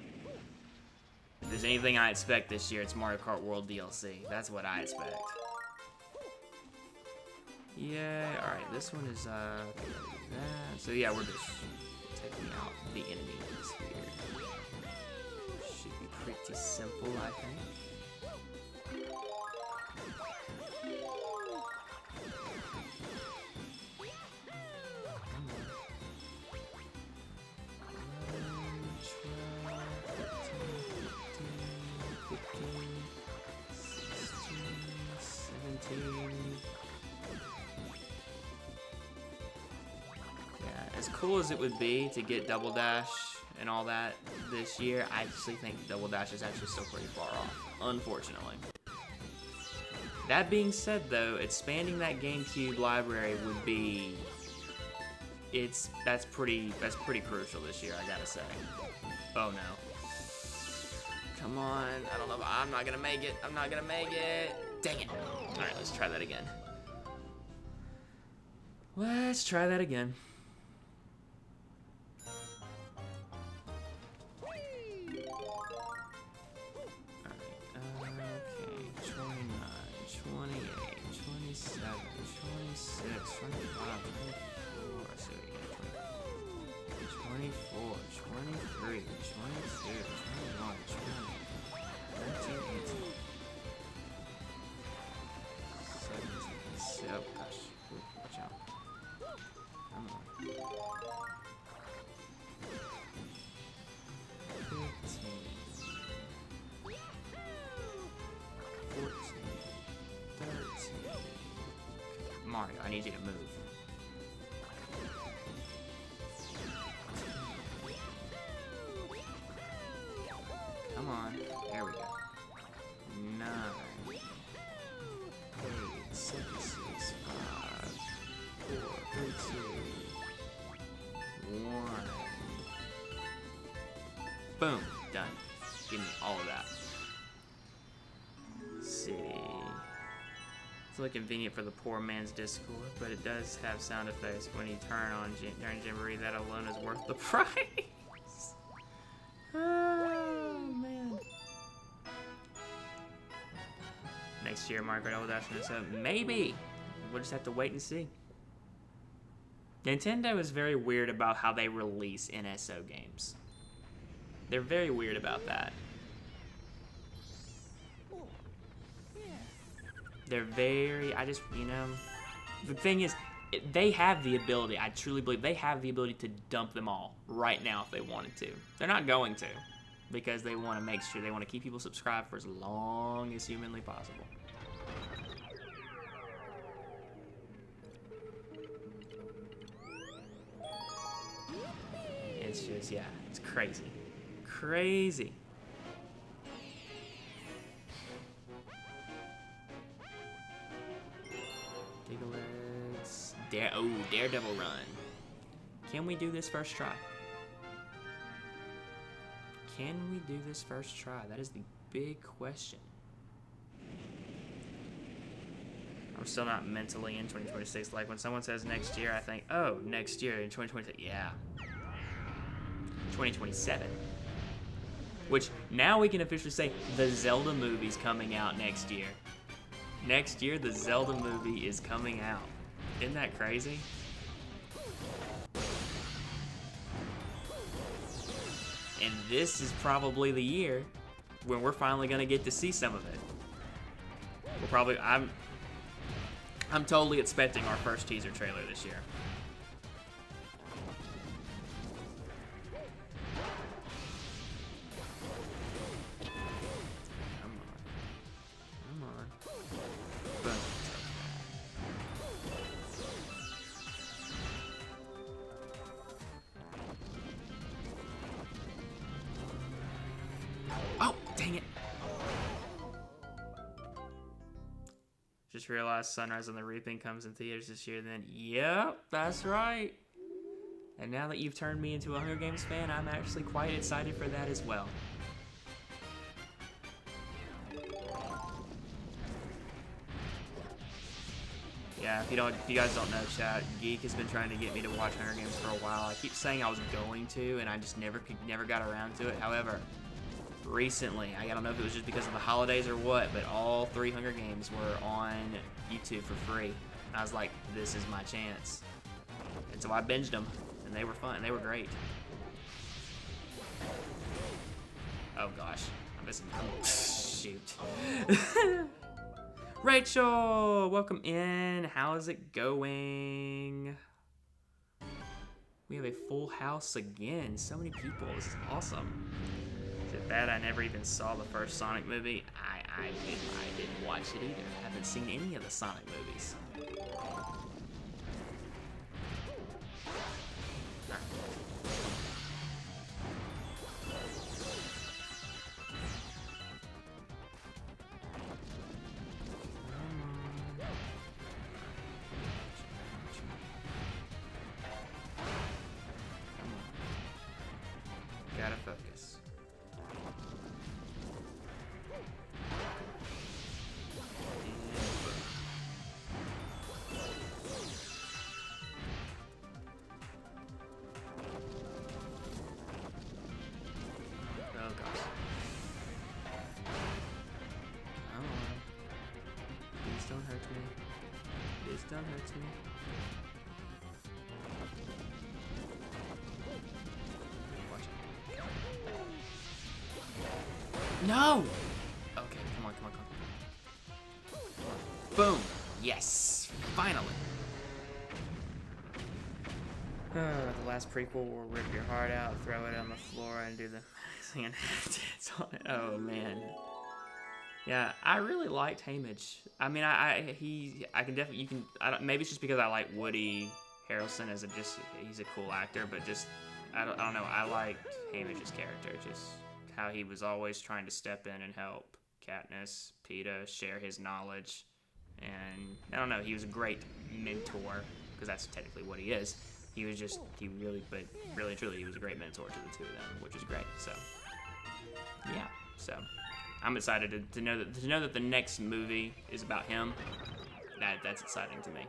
If there's anything I expect this year, it's Mario Kart World DLC. That's what I expect. Yeah, alright, this one is, that. So yeah, we're just taking out the enemies here. Should be pretty simple, I think. As cool as it would be to get Double Dash and all that this year, I actually think Double Dash is actually still pretty far off, unfortunately. That being said, though, expanding that GameCube library would be, that's pretty crucial this year, I gotta say. Oh no. Come on, I don't know, I'm not gonna make it, I'm not gonna make it. Dang it. All right, let's try that again. Let's try that again. Oh gosh, watch out. Come on. 15. 14. 13. Mario, I need you to move. Come on. There we go. 9. 8, 7, 6, 5, 4, 3, 2, 1. Boom. Done. Give me all of that. Let's see. It's really convenient for the poor man's Discord, but it does have sound effects when you turn on during Jamboree. That alone is worth the price. Oh, man. Next year, Mario Kart Double Dash and so maybe. We'll just have to wait and see. Nintendo is very weird about how they release NSO games. They're very weird about that. They're very, the thing is, they have the ability, I truly believe, they have the ability to dump them all right now if they wanted to. They're not going to, because they want to make sure, they want to keep people subscribed for as long as humanly possible. It's just, yeah, it's crazy. Crazy. Gigalets. Daredevil run. Can we do this first try? Can we do this first try? That is the big question. I'm still not mentally in 2026. Like when someone says next year, I think, oh, next year in 2026. Yeah. 2027. Which now we can officially say the Zelda movie's coming out next year. Next year, the Zelda movie is coming out. Isn't that crazy? And this is probably the year when we're finally gonna get to see some of it. We're probably, I'm totally expecting our first teaser trailer this year. Just realized Sunrise on the Reaping comes in theaters this year. Then, yep, that's right. And now that you've turned me into a Hunger Games fan, I'm actually quite excited for that as well. Yeah, if you guys don't know, chat, Geek has been trying to get me to watch Hunger Games for a while. I keep saying I was going to, and I just never got around to it. However, recently, I don't know if it was just because of the holidays or what, but all 3 Hunger Games were on YouTube for free. And I was like, this is my chance. And so I binged them, and they were fun. They were great. Oh gosh, I'm missing. Shoot. Rachel, welcome in. How is it going? We have a full house again. So many people. This is awesome. Is it bad I never even saw the first Sonic movie? I didn't watch it either. I haven't seen any of the Sonic movies. Gotta focus. Oh gosh. Come on. Please don't hurt me. Please don't hurt me. No! Okay, come on. Boom! Yes! Finally! The last prequel will rip your heart out, throw it on the floor, and do the and dance on it. Oh man. Yeah, I really liked Haymitch. I mean, I can definitely, maybe it's just because I like Woody Harrelson as he's a cool actor, but just, I don't know, I liked Haymitch's character, just how he was always trying to step in and help Katniss, Peeta, share his knowledge. And I don't know, he was a great mentor, because that's technically what he is. Really truly, he was a great mentor to the two of them, which is great. So, yeah. So, I'm excited to know that the next movie is about him. That's exciting to me.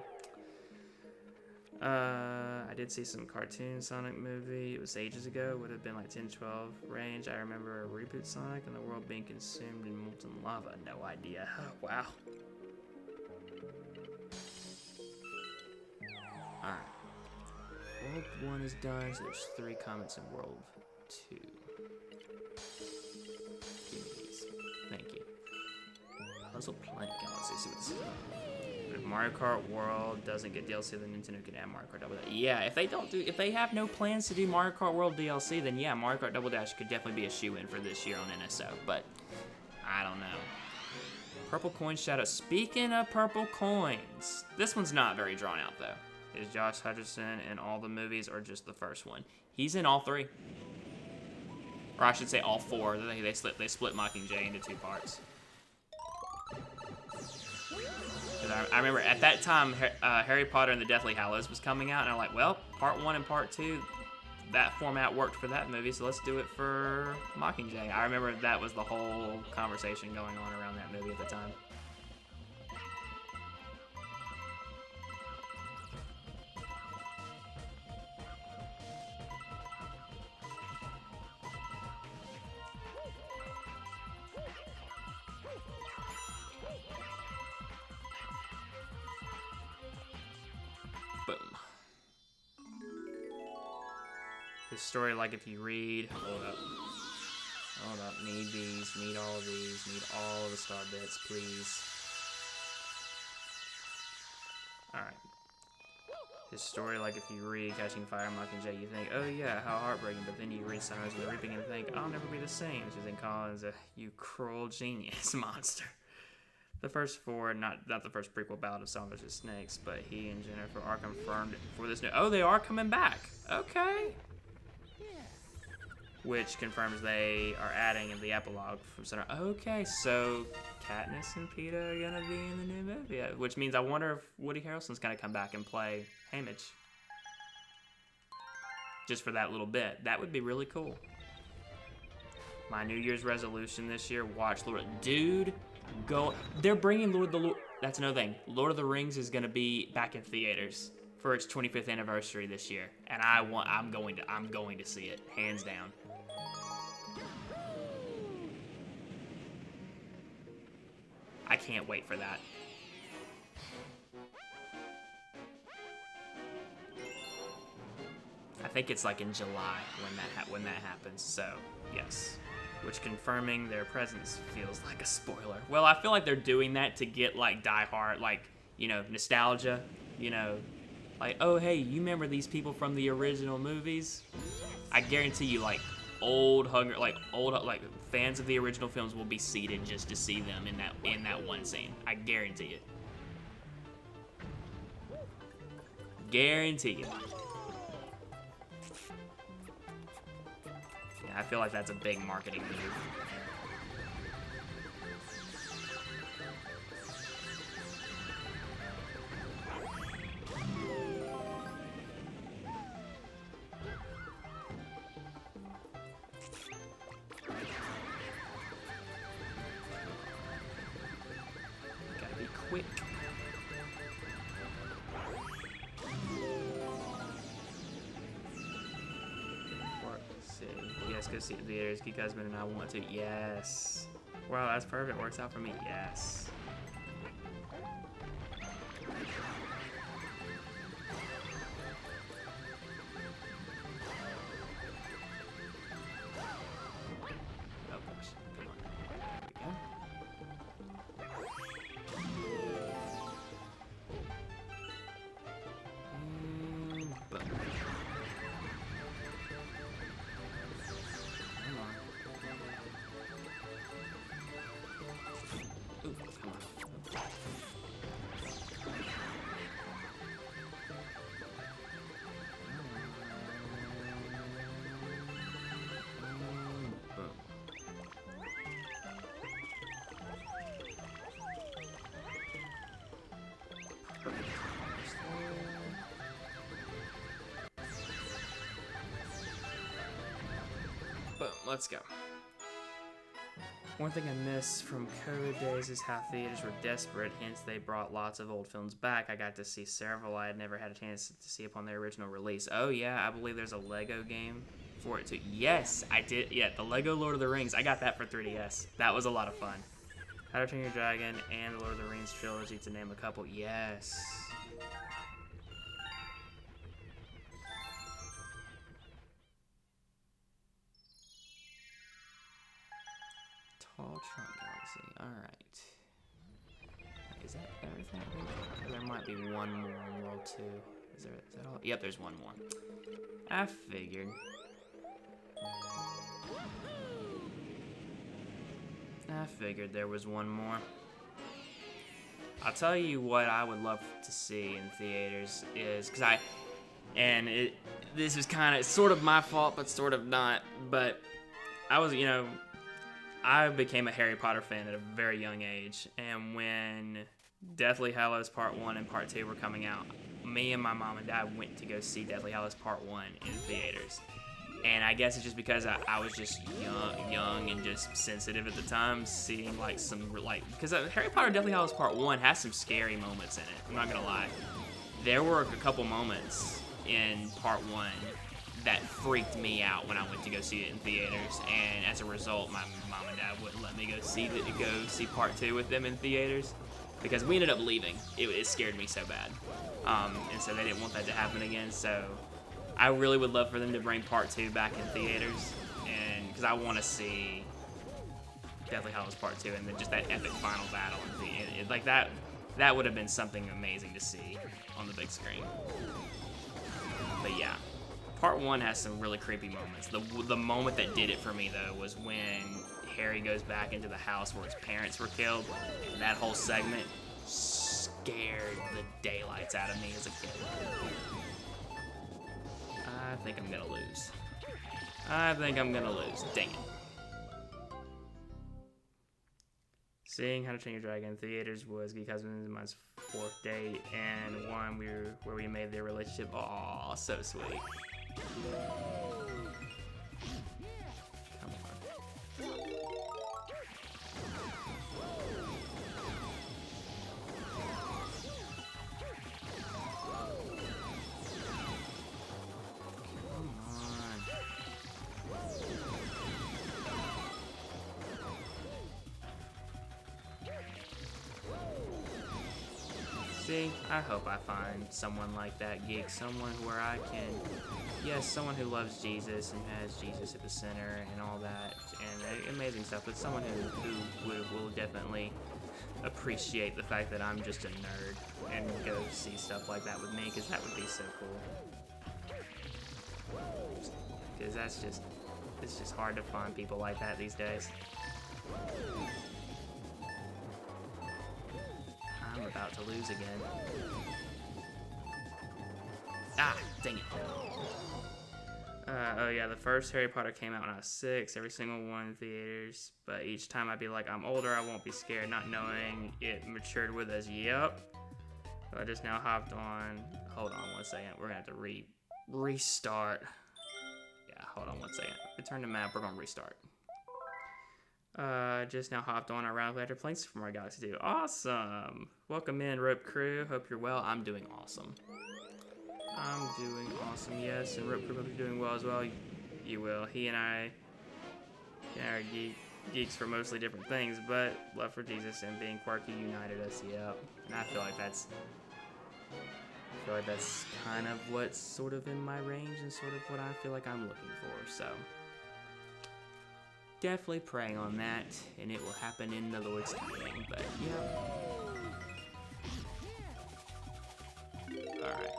I did see some cartoon Sonic movie. It was ages ago. Would have been like 10, 12 range. I remember a reboot Sonic and the world being consumed in molten lava. No idea. Oh, wow. Alright. World 1 is done, so there's 3 comments in World 2. Give me these. Thank you. Puzzle Planet Galaxy. See what this is about. If Mario Kart World doesn't get DLC, then Nintendo can add Mario Kart Double Dash. Yeah, if they have no plans to do Mario Kart World DLC, then yeah, Mario Kart Double Dash could definitely be a shoe-in for this year on NSO, but I don't know. Purple Coin Shadow. Speaking of purple coins, this one's not very drawn out though. Is Josh Hutcherson in all the movies or just the first one? He's in all 3. Or I should say all 4. They split Mockingjay into 2 parts. I remember at that time, Harry Potter and the Deathly Hallows was coming out, and I'm like, well, part 1 and part 2, that format worked for that movie, so let's do it for Mockingjay. I remember that was the whole conversation going on around that movie at the time. His story, like if you read, hold up, need these, need all of these, need all of the star bits, please. Alright. His story, like if you read Catching Fire, Mockingjay, you think, oh yeah, how heartbreaking, but then you read Sunrise and the Reaping and think, I'll never be the same. She's in Collins, you cruel genius monster. The first 4, not the first prequel Ballad of Songbirds and Snakes, but he and Jennifer are confirmed for this new, oh, they are coming back. Okay. Which confirms they are adding in the epilogue from Center. Okay, so Katniss and Peeta are gonna be in the new movie, which means I wonder if Woody Harrelson's gonna come back and play Haymitch. Just for that little bit. That would be really cool. My New Year's resolution this year, watch Lord. Dude, go. They're bringing that's another thing. Lord of the Rings is gonna be back in theaters for its 25th anniversary this year, and I'm going to see it, hands down. I can't wait for that. I think it's like in July when that happens. So yes, which confirming their presence feels like a spoiler. Well, I feel like they're doing that to get like diehard, like, you know, nostalgia. You know, like, oh hey, you remember these people from the original movies? I guarantee you, like old fans of the original films will be seated just to see them in that one scene. I guarantee it. Guarantee it. I feel like that's a big marketing move. Gotta be quick. Yes, go see it in theaters. Geek Husband and I want to. Yes. Wow, that's perfect. Works out for me. Yes. Oh gosh. Come on. There we go. And boom. Boom, let's go. One thing I miss from COVID days is how theaters were desperate, hence they brought lots of old films back. I got to see several I had never had a chance to see upon their original release. Oh yeah, I believe there's a Lego game for it too. Yes, I did. Yeah, the Lego Lord of the Rings. I got that for 3DS. That was a lot of fun. How to Train Your Dragon and the Lord of the Rings trilogy, to name a couple. Yes. Tall Trunk Galaxy. Alright. Is that everything? There might be one more in World 2. Is that all? Yep, there's one more. I figured. There was one more. I'll tell you what I would love to see in theaters is, because this is kind of, sort of my fault, but sort of not, but I was, I became a Harry Potter fan at a very young age, and when Deathly Hallows Part 1 and Part 2 were coming out, me and my mom and dad went to go see Deathly Hallows Part 1 in theaters. And I guess it's just because I was just young and just sensitive at the time, seeing because Harry Potter Deathly Hallows Part 1 has some scary moments in it, I'm not gonna lie. There were a couple moments in Part 1 that freaked me out when I went to go see it in theaters, and as a result, my mom and dad wouldn't let me go see Part 2 with them in theaters, because we ended up leaving. It scared me so bad, and so they didn't want that to happen again. So I really would love for them to bring Part 2 back in theaters, and because I want to see Deathly Hallows Part 2, and then just that epic final battle in like that would have been something amazing to see on the big screen. But yeah. Part 1 has some really creepy moments. The moment that did it for me, though, was when Harry goes back into the house where his parents were killed. That whole segment scared the daylights out of me as a kid. I think I'm gonna lose. Dang it. Seeing How to Train Your Dragon in theaters was Geek Husband and Mine's 4th date, and one where we made their relationship. Aw, so sweet. Come on. See, I hope I find someone like that, Geek. Someone where I can, yes, someone who loves Jesus and has Jesus at the center and all that, and amazing stuff, but someone who will definitely appreciate the fact that I'm just a nerd and go see stuff like that with me, because that would be so cool. Because it's just hard to find people like that these days. I'm about to lose again. Ah, dang it. Oh yeah, the first Harry Potter came out when I was 6, every single one in theaters, but each time I'd be like, I'm older, I won't be scared, not knowing it matured with us. Yep. So I just now hopped on. Hold on one second, we're gonna have to restart. Yeah, hold on one second. Return to map, we're gonna restart. Just now hopped on our round later playing Super Mario Galaxy 2. Awesome! Welcome in, Rope Crew. Hope you're well. I'm doing awesome. I'm doing awesome, yes. And Rope Crew, hope you're doing well as well. You will. He and I are geeks for mostly different things, but love for Jesus and being quirky united us, yeah. And I feel like that's kind of what's sort of in my range and sort of what I feel like I'm looking for, so. Definitely praying on that, and it will happen in the Lord's timing, but yeah. Alright.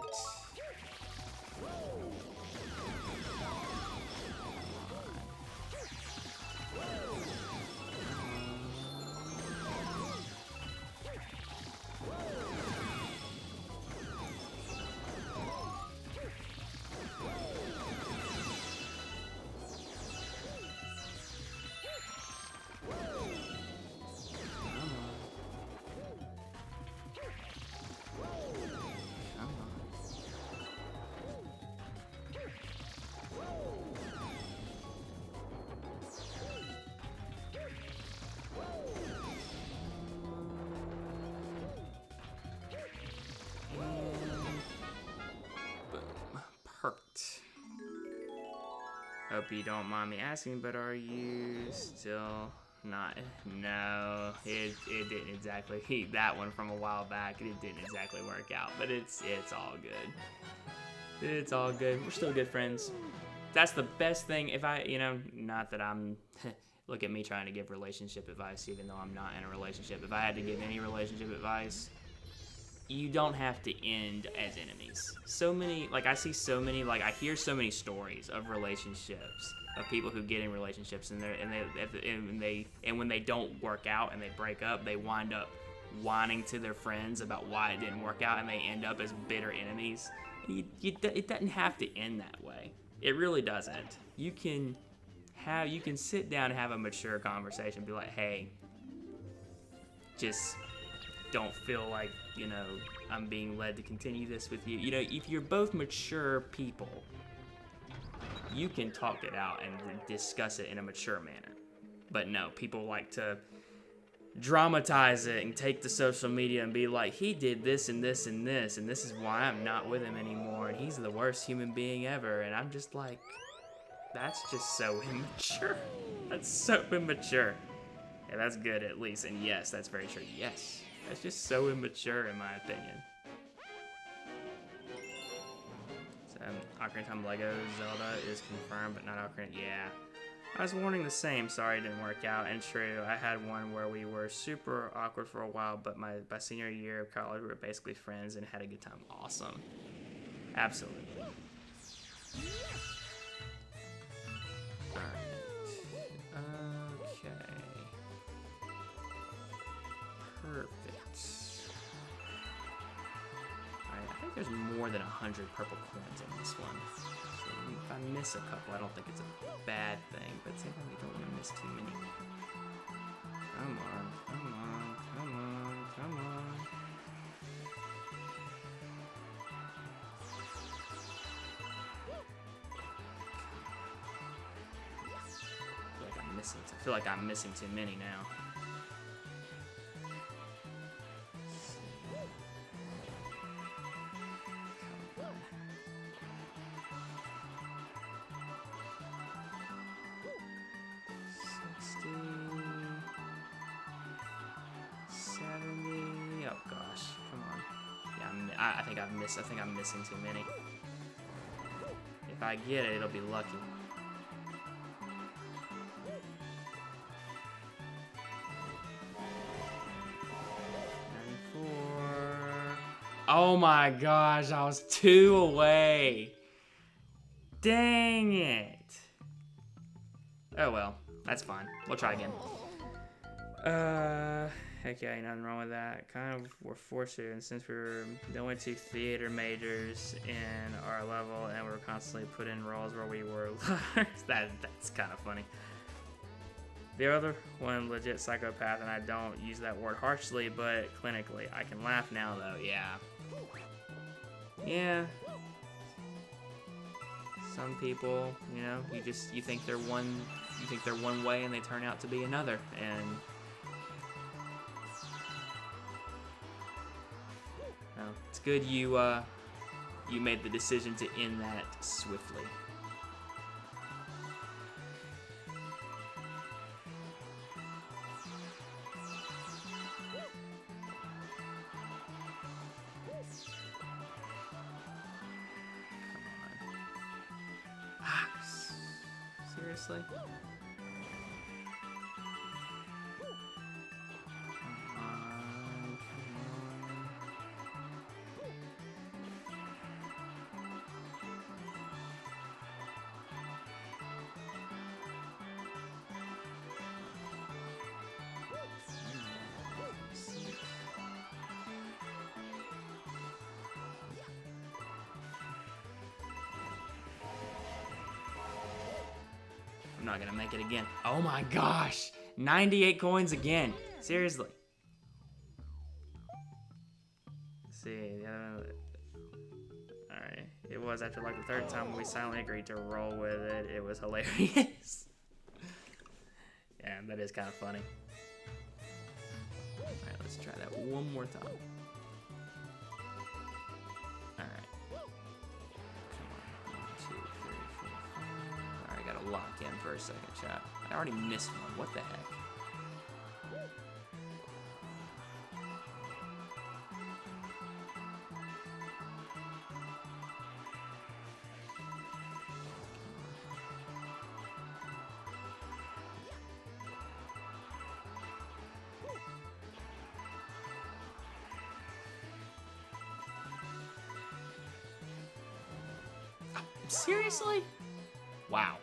Perked. Hope you don't mind me asking, but are you still not? No, it didn't exactly. That one from a while back, it didn't exactly work out, but it's all good. It's all good. We're still good friends. That's the best thing. If I, not that I'm. Look at me trying to give relationship advice, even though I'm not in a relationship. If I had to give any relationship advice, you don't have to end as enemies. So many, I see so many, I hear so many stories of relationships, of people who get in relationships and when they don't work out and they break up, they wind up whining to their friends about why it didn't work out, and they end up as bitter enemies. It doesn't have to end that way. It really doesn't. You can sit down and have a mature conversation, be like, hey, just don't feel like, I'm being led to continue this with you. If you're both mature people, you can talk it out and discuss it in a mature manner. But no, people like to dramatize it and take to social media and be like, he did this and this and this, and this is why I'm not with him anymore, and he's the worst human being ever. And I'm just like, that's just so immature. That's so immature. Yeah, that's good at least. And yes, that's very true. Yes. That's just so immature, in my opinion. So, Ocarina of Time Lego Zelda is confirmed, but not Ocarina. Yeah. I was warning the same. Sorry it didn't work out. And true, I had one where we were super awkward for a while, but by senior year of college, we were basically friends and had a good time. Awesome. Absolutely. Alright. Okay. Perfect. Alright, I think there's more than 100 purple coins in this one. So if I miss a couple, I don't think it's a bad thing, but same time, we don't want to miss too many. Come on, come on, come on, come on. I feel like I'm missing too many now. Oh gosh, come on. I think I'm missing too many. If I get it, it'll be lucky. Oh my gosh, I was 2 away. Dang it. Oh well, that's fine. We'll try again. Okay, nothing wrong with that. Kind of we're forced to, and since we were the only 2 theater majors in our level, and we were constantly put in roles where we were that's kind of funny. The other one, legit psychopath, and I don't use that word harshly, but clinically. I can laugh now, though. Yeah. Yeah. Some people, you know, you think they're one way, and they turn out to be another, and it's good you made the decision to end that swiftly. Seriously? I'm not gonna make it again. Oh my gosh! 98 coins again. Seriously. Let's see. Alright. It was after like the 3rd time we silently agreed to roll with it. It was hilarious. Yeah, that is kind of funny. Alright, let's try that one more time. Lock in for a second, chat. I already missed one. What the heck? Seriously? Wow.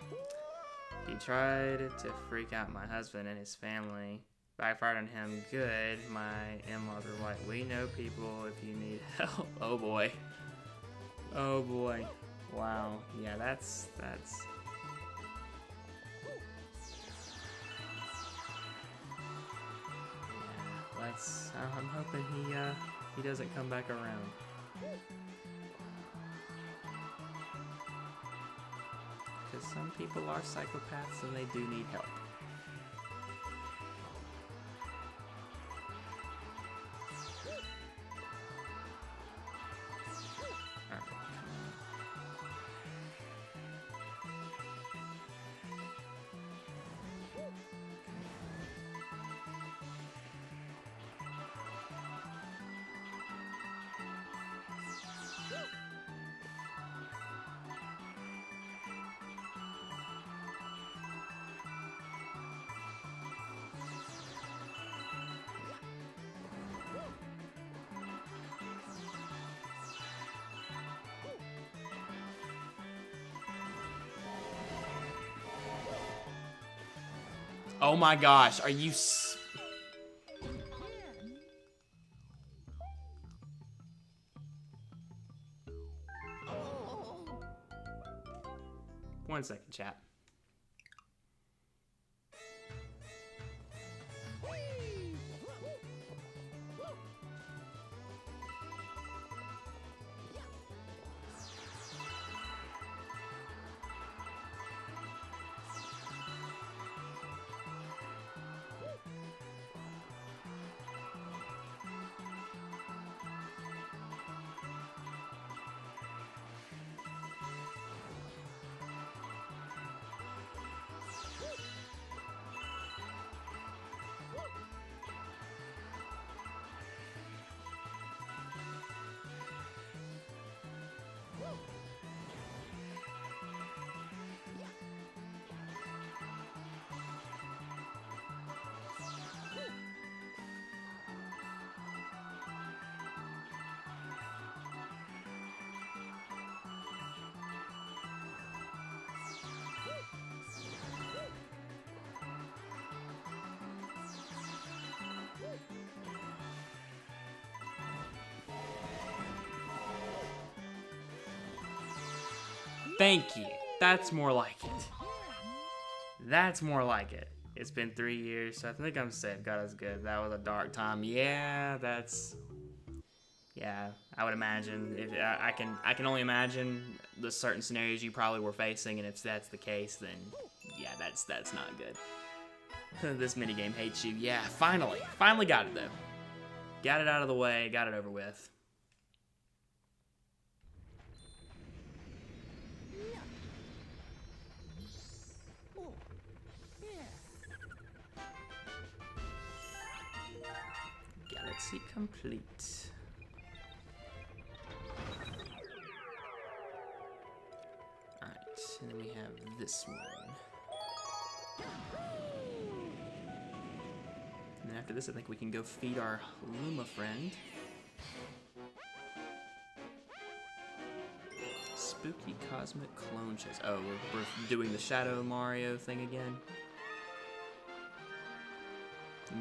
He tried to freak out my husband and his family. Backfired on him good. My in-laws were like, we know people if you need help. Oh boy. Oh boy. Wow. Yeah, that's... Yeah, I'm hoping he doesn't come back around. Because some people are psychopaths and they do need help. Oh my gosh, are you... One second, chat. Thank you. That's more like it. That's more like it. It's been 3 years, so I think I'm safe. God is good. That was a dark time. Yeah, yeah, I would imagine. If I can only imagine the certain scenarios you probably were facing, and if that's the case, then yeah, that's not good. This minigame hates you. Yeah, finally got it though. Got it out of the way. Got it over with. Galaxy complete. Alright, and then we have this one. And then after this, I think we can go feed our Luma friend. Spooky Cosmic Clone Chase. Oh, we're doing the Shadow Mario thing again?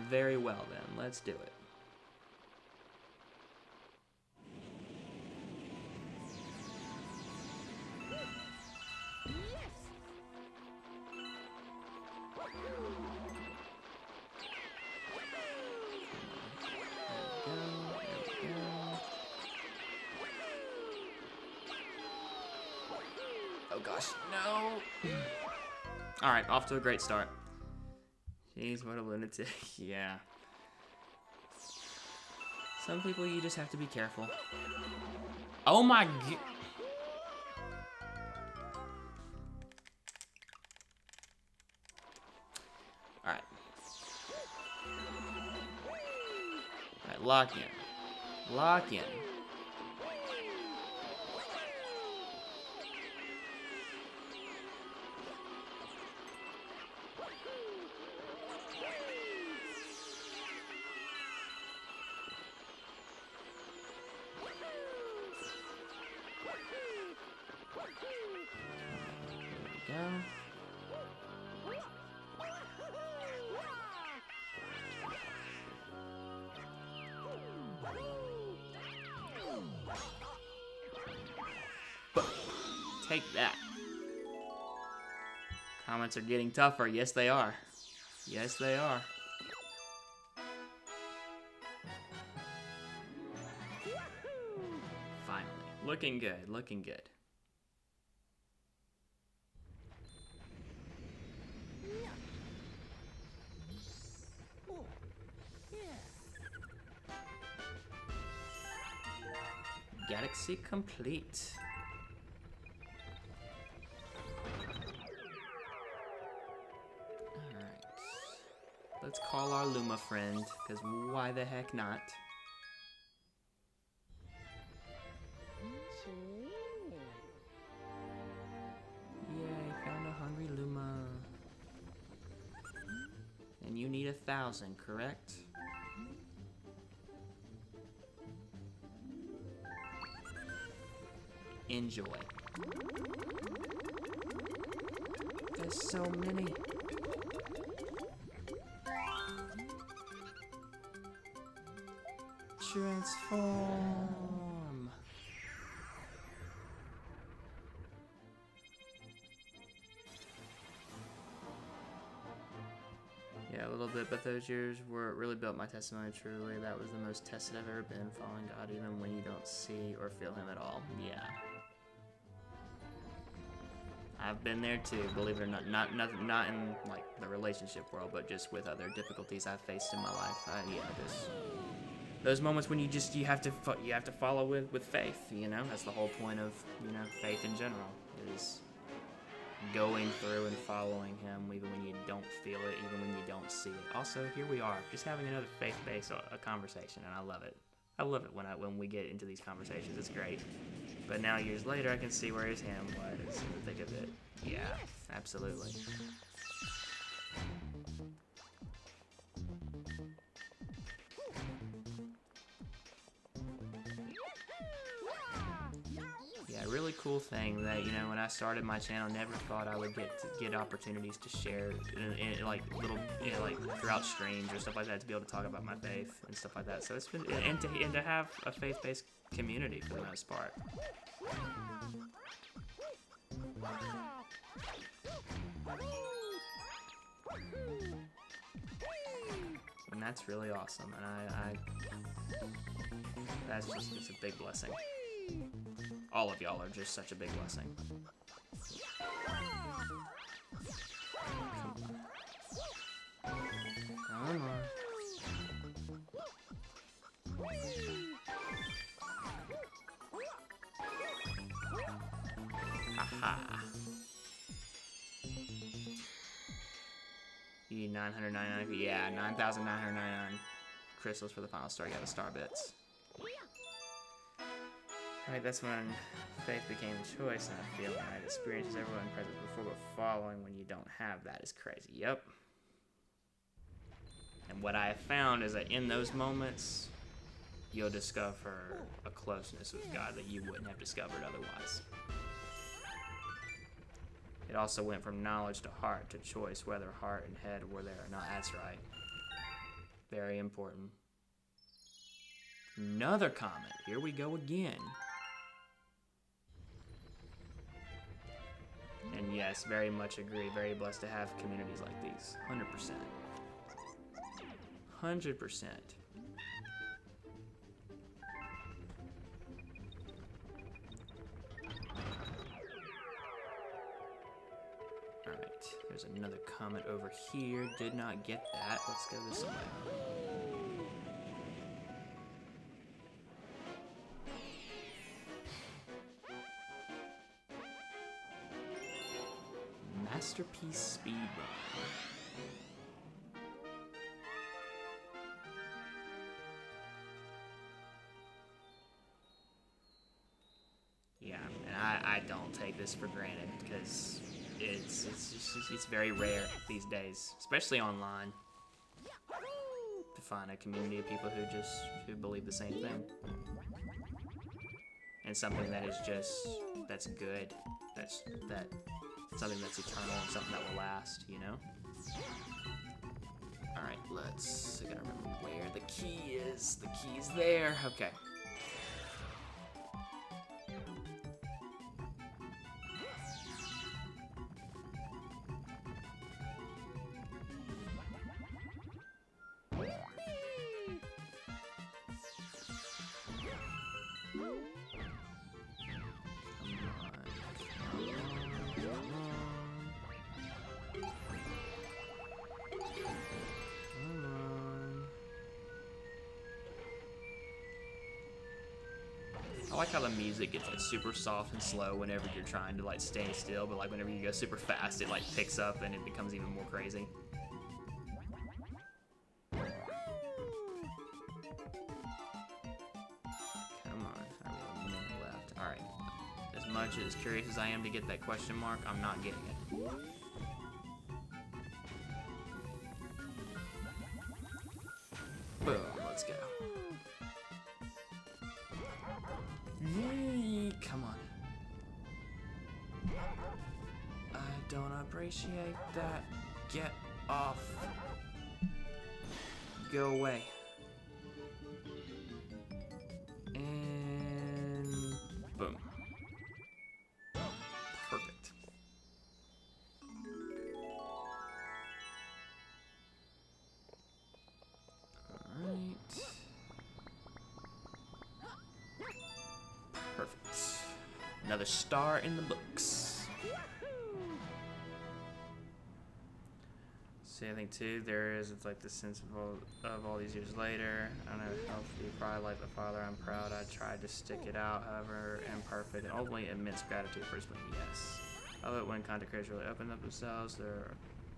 Very well then, let's do it. Oh gosh, no! Alright, off to a great start. Jeez, what a lunatic. Yeah. Some people, you just have to be careful. Oh my god! Alright. Alright, lock in. Lock in. Go. Take that. Comments are getting tougher. Yes, they are. Yes, they are. Finally. Looking good. Looking good. Galaxy complete. Alright. Let's call our Luma friend, because why the heck not? Yay, found a hungry Luma. And you need 1,000, correct? Enjoy. There's so many. Transform. Yeah, a little bit, but those years really built my testimony truly. That was the most tested I've ever been, following God even when you don't see or feel him at all. Yeah. I've been there too, believe it or not. Not in like the relationship world, but just with other difficulties I've faced in my life. Yeah, just those moments when you have to follow with faith. You know, that's the whole point of faith in general, is going through and following him even when you don't feel it, even when you don't see it. Also, here we are, just having another faith-based conversation, and I love it. I love it when we get into these conversations. It's great. But now, years later, I can see where his hand was in the thick of it. Yeah, absolutely. Yeah, really cool thing that, when I started my channel, never thought I would get opportunities to share in like little, like throughout streams or stuff like that, to be able to talk about my faith and stuff like that. So it's been, and to have a faith-based community for the most part. And that's really awesome, and that's just, it's a big blessing. All of y'all are just such a big blessing. Come on. Haha. You need 999, yeah, 9,999 crystals for the final star. You got the star bits. Alright, that's when faith became a choice, and I feel right. Experiences everyone present before, but following when you don't have that is crazy. Yep. And what I have found is that in those moments, you'll discover a closeness with God that you wouldn't have discovered otherwise. It also went from knowledge to heart to choice, whether heart and head were there or not. That's right. Very important. Another comment. Here we go again. And yes, very much agree. Very blessed to have communities like these. 100%. 100%. Alright, there's another comment over here. Did not get that. Let's go this way. Masterpiece speed run. Yeah, and I don't take this for granted because it's very rare these days, especially online, to find a community of people who believe the same thing, and something that is that's good, that's something that's eternal and something that will last, you know? Alright, I gotta remember where the key is. The key's there. Okay. I like how the music gets like super soft and slow whenever you're trying to like stay still, but like whenever you go super fast, it like picks up and it becomes even more crazy. Come on, I have a minute left. All right. As much as curious as I am to get that question mark, I'm not getting it. Boom. Let's go. Yay, come on. I don't appreciate that. Get off. Go away. And boom. Perfect. Alright. Perfect. Another star in the books. See, I think too, it's like the sense of all these years later. I don't know, healthy, probably like the father, I'm proud. I tried to stick it out, however imperfect, and ultimately immense gratitude for his yes. I love it when content creators really open up themselves, their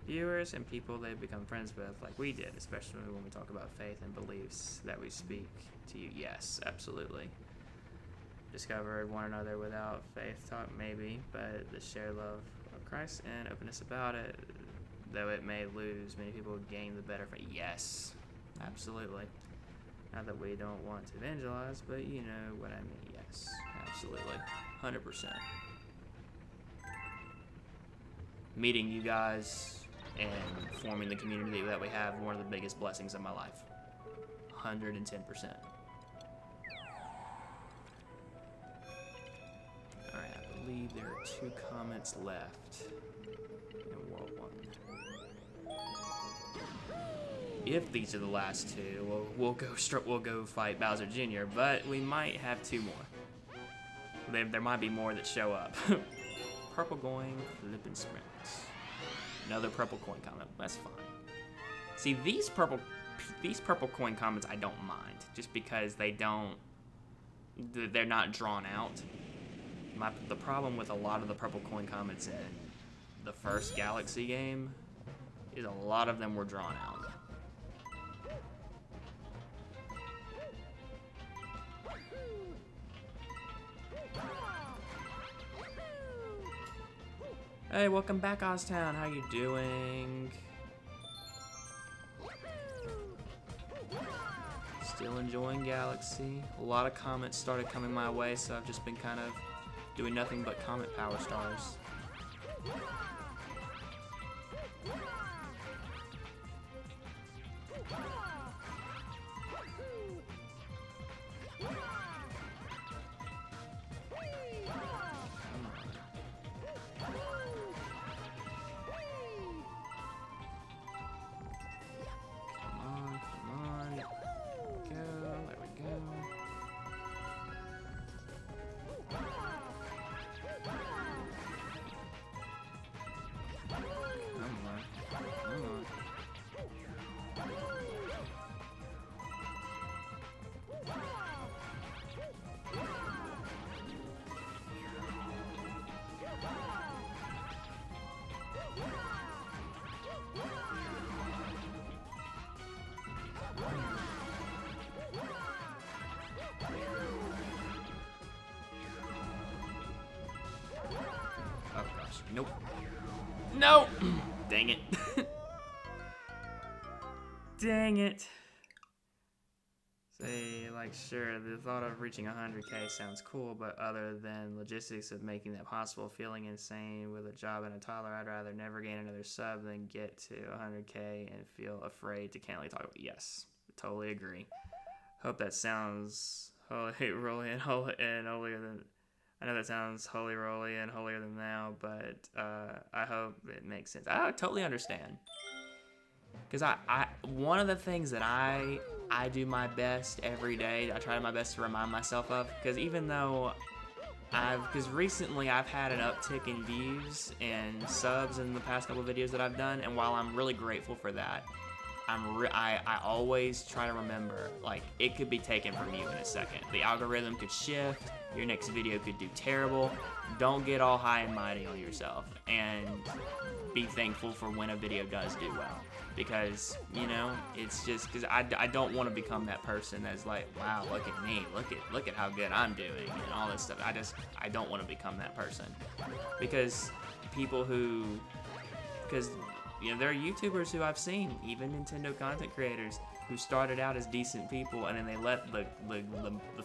viewers and people they've become friends with, like we did, especially when we talk about faith and beliefs that we speak to you. Yes, absolutely. Discovered one another without faith talk, maybe, but the shared love of Christ and openness about it, though it may lose, many people gain the better from it. Yes, absolutely. Not that we don't want to evangelize, but you know what I mean. Yes, absolutely. 100%. Meeting you guys and forming the community that we have, one of the biggest blessings of my life. 110%. Alright, I believe there are 2 comments left in World 1. If these are the last 2, we'll go fight Bowser Jr., but we might have 2 more. There might be more that show up. Purple going, flippin' sprint. Another purple coin comment. That's fine. See, these purple coin comments I don't mind, just because they're not drawn out. The problem with a lot of the purple coin comments in the first Galaxy game is a lot of them were drawn out. Hey, welcome back, Oztown. How you doing? Still enjoying Galaxy. A lot of comments started coming my way, so I've just been kind of doing nothing but comment power stars. Nope. No! Dang it. Dang it. Say, like, sure, the thought of reaching 100K sounds cool, but other than logistics of making that possible, feeling insane with a job and a toddler, I'd rather never gain another sub than get to 100K and feel afraid to candidly talk about. Yes, totally agree. Hope that sounds holy and holier than... I know that sounds holy roly and holier than thou, but I hope it makes sense. I totally understand. Because one of the things that I do my best every day, I try my best to remind myself of, because even though because recently I've had an uptick in views and subs in the past couple of videos that I've done, and while I'm really grateful for that, I always try to remember, like, it could be taken from you in a second. The algorithm could shift. Your next video could do terrible. Don't get all high and mighty on yourself, and be thankful for when a video does do well. Because, you know, it's just because I don't want to become that person that's like, wow, look at me, look at how good I'm doing and all this stuff. I don't want to become that person, because you know, there are YouTubers who I've seen, even Nintendo content creators, who started out as decent people, and then they let the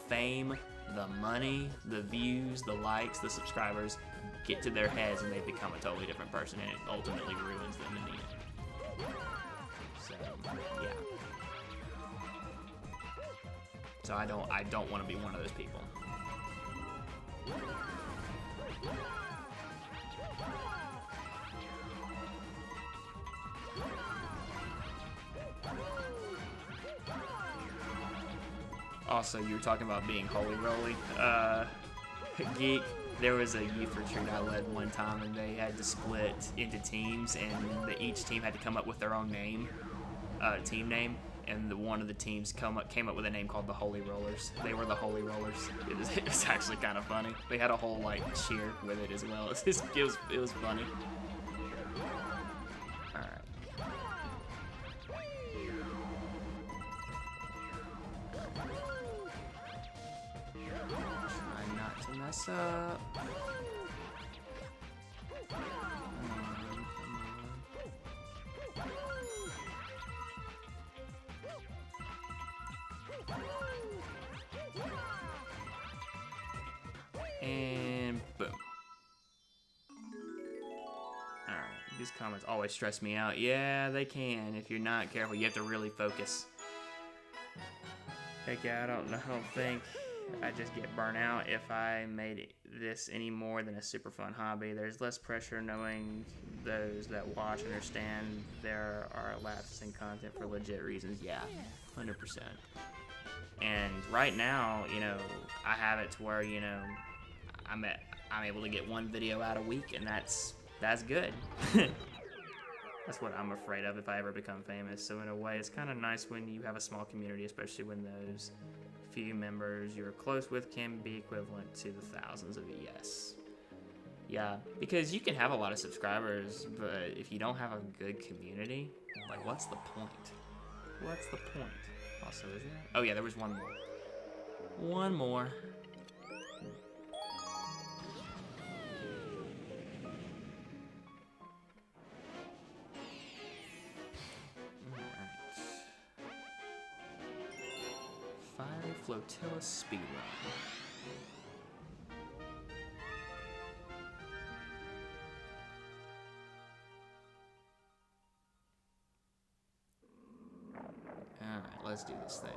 fame, the money, the views, the likes, the subscribers get to their heads, and they become a totally different person, and it ultimately ruins them in the end. So, yeah. So I don't want to be one of those people. Also, you were talking about being holy roly. Geek, there was a youth retreat I led one time, and they had to split into teams, and each team had to come up with their own name, team name, and one of the teams came up with a name called the Holy Rollers. They were the Holy Rollers. It was actually kind of funny. They had a whole, like, cheer with it as well. It was funny. Mess up. Come on. And boom. Alright, these comments always stress me out. Yeah, they can. If you're not careful, you have to really focus. Heck yeah, I don't think I just get burnt out if I made this any more than a super fun hobby. There's less pressure knowing those that watch understand there are lapses in content for legit reasons. Yeah, 100%. And right now, you know, I have it to where, you know, I'm able to get one video out a week, and that's good. That's what I'm afraid of if I ever become famous. So in a way, it's kind of nice when you have a small community, especially when those few members you're close with can be equivalent to the thousands of yes. Yeah, because you can have a lot of subscribers, but if you don't have a good community, like, what's the point? What's the point? Also, is that? Oh yeah, there was one more. One more. Fiery Flotilla Speedrun. Alright, let's do this thing.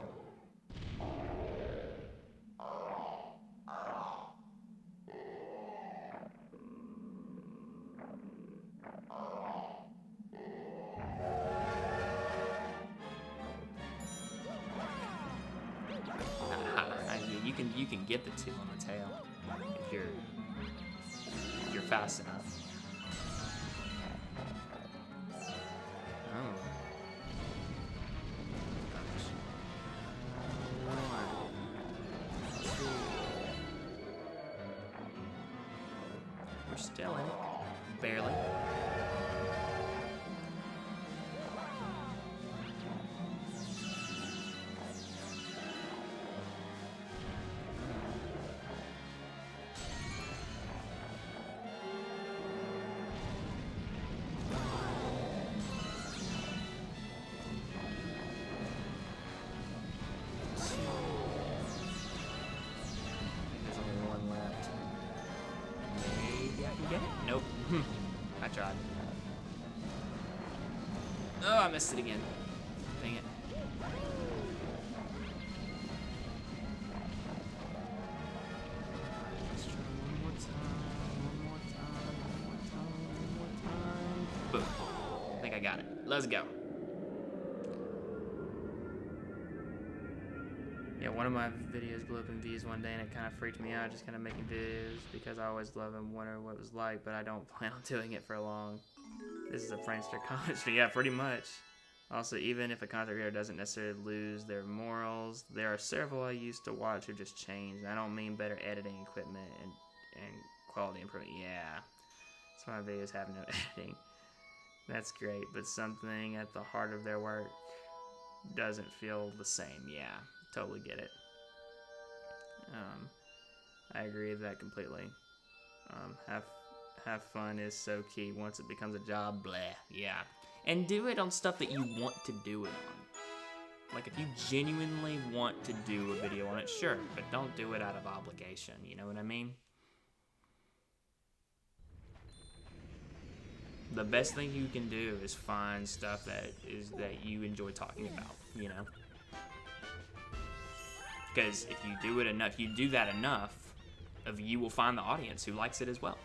You can get the two on the tail if you're fast enough. Oh. We're still in it, barely. Get it? Nope. I tried. Oh, I missed it again. Dang it. Let's try one more time. Boom. I think I got it. Let's go. Yeah, one of my videos blew up in views one day, and it kind of freaked me out, just kind of making videos, because I always love and wonder what it was like, but I don't plan on doing it for long. This is a prankster comment stream. Yeah, pretty much. Also, even if a content creator doesn't necessarily lose their morals, there are several I used to watch who just changed. I don't mean better editing equipment and quality improvement. Yeah, some of my videos have no editing. That's great, but something at the heart of their work doesn't feel the same. Yeah. Totally get it. I agree with that completely. Have fun is so key. Once it becomes a job, bleh. Yeah. And do it on stuff that you want to do it on. Like, if you genuinely want to do a video on it, sure, but don't do it out of obligation. You know what I mean? The best thing you can do is find stuff that you enjoy talking about. You know. Because if you do it enough, you do that enough, you will find the audience who likes it as well.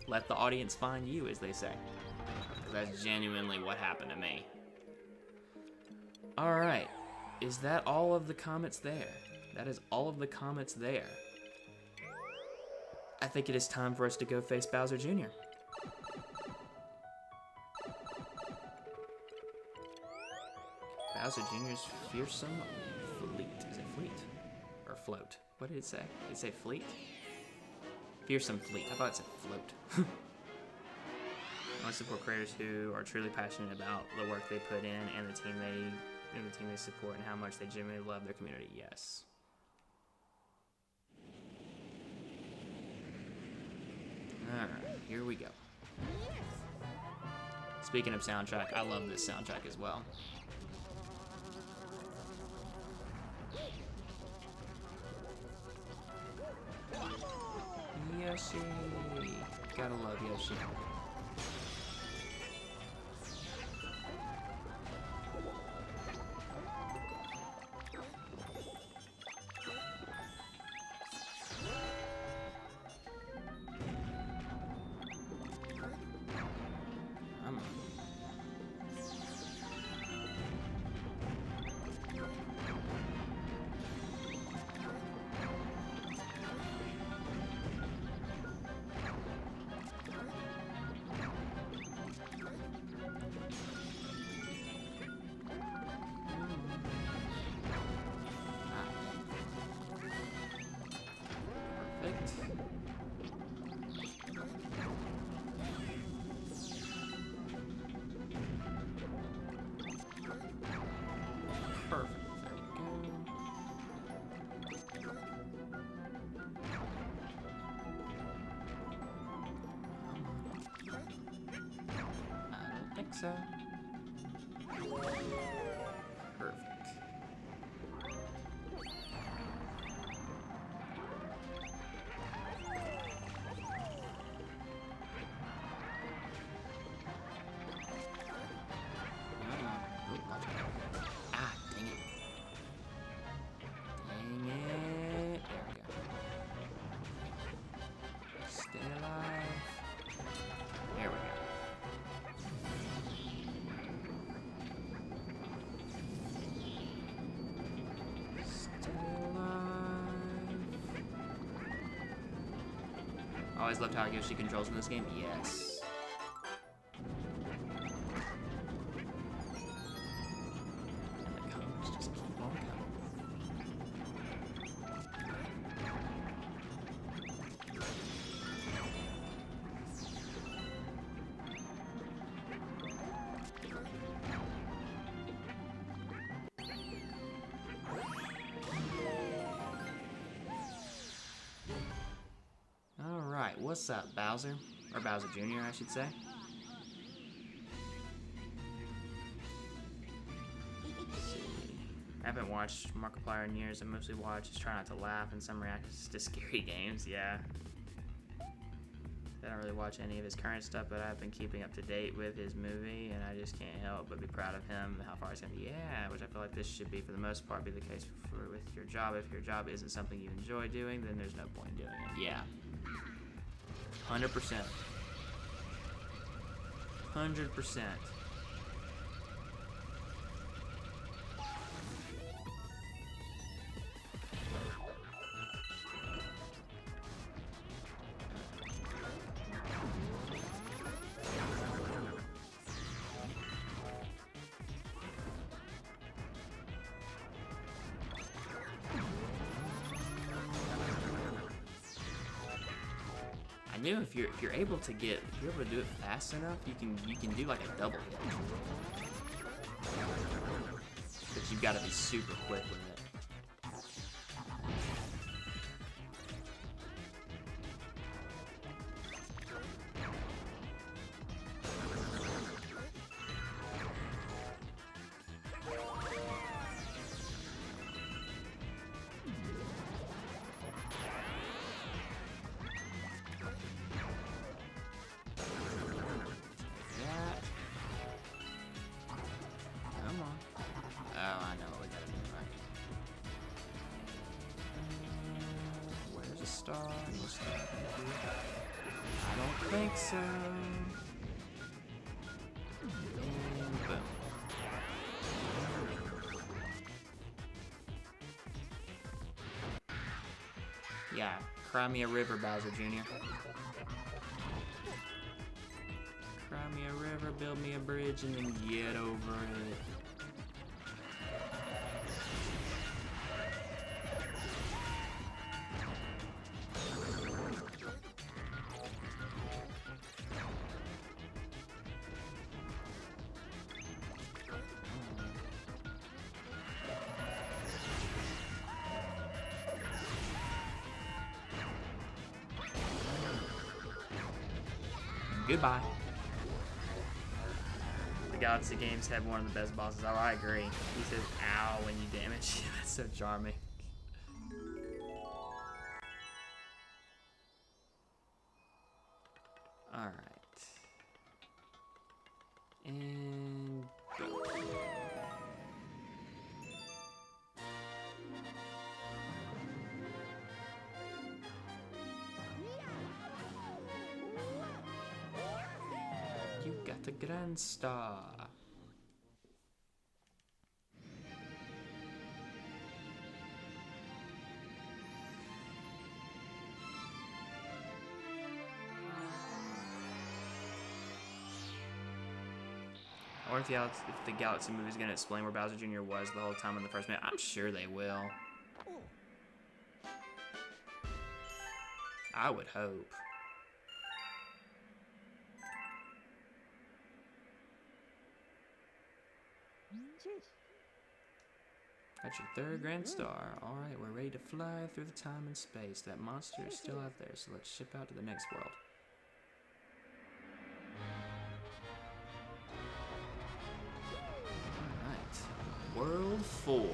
Let the audience find you, as they say. That's genuinely what happened to me. Alright, is that all of the comments there? That is all of the comments there. I think it is time for us to go face Bowser Jr. Bowser Jr.'s fearsome fleet. Is it fleet? Or float? What did it say? Did it say fleet? Fearsome fleet. I thought it said float. I want to support creators who are truly passionate about the work they put in and the team they support and how much they genuinely love their community. Yes. Alright, here we go. Speaking of soundtrack, I love this soundtrack as well. Yoshi! Gotta love Yoshi. so. Perfect. Ah, dang it. Dang it. There we go. Stay alive. There we go. Stay alive. I always loved how Yoshi controls in this game. Yes. Alright, what's up, Bowser? Or Bowser Jr., I should say. I haven't watched Markiplier in years. I mostly watch, just try not to laugh, and some reactions to scary games, yeah. I don't really watch any of his current stuff, but I've been keeping up to date with his movie, and I just can't help but be proud of him, how far he's gonna be. Yeah, which I feel like this should be, for the most part, be the case with your job. If your job isn't something you enjoy doing, then there's no point in doing it. Yeah. 100%. 100%. I knew if you're able to do it fast enough, you can do like a double hit. But you've got to be super quick with it. Star, no star, thank you. I don't think so. And boom. Yeah, cry me a river, Bowser Jr. Cry me a river, build me a bridge, and then get over it. Goodbye. The Galaxy games have one of the best bosses. Oh, I agree. He says, ow, when you damage. That's so charming. Alright. And boom. You got a Grand Star. I wonder if the Galaxy movie is going to explain where Bowser Jr. was the whole time in the first minute. I'm sure they will. I would hope. That's your third Grand Star. Alright, we're ready to fly through the time and space. That monster is still out there, so let's ship out to the next world. 4.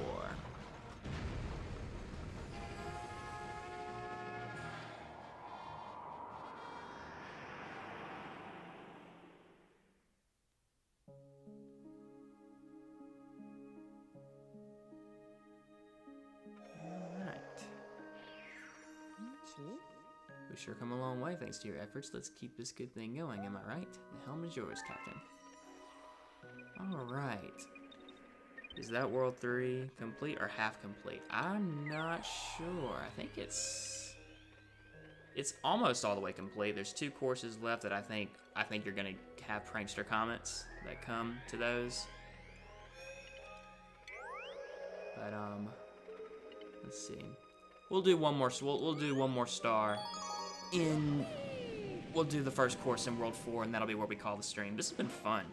We sure come a long way thanks to your efforts. Let's keep this good thing going, am I right? The helm is yours, Captain. Alright. Is that World 3 complete or half complete? I'm not sure. I think it's almost all the way complete. There's 2 courses left that I think you're gonna have prankster comments that come to those. But let's see. We'll do one more. We'll do one more star. We'll do the first course in World 4, and that'll be where we call the stream. This has been fun.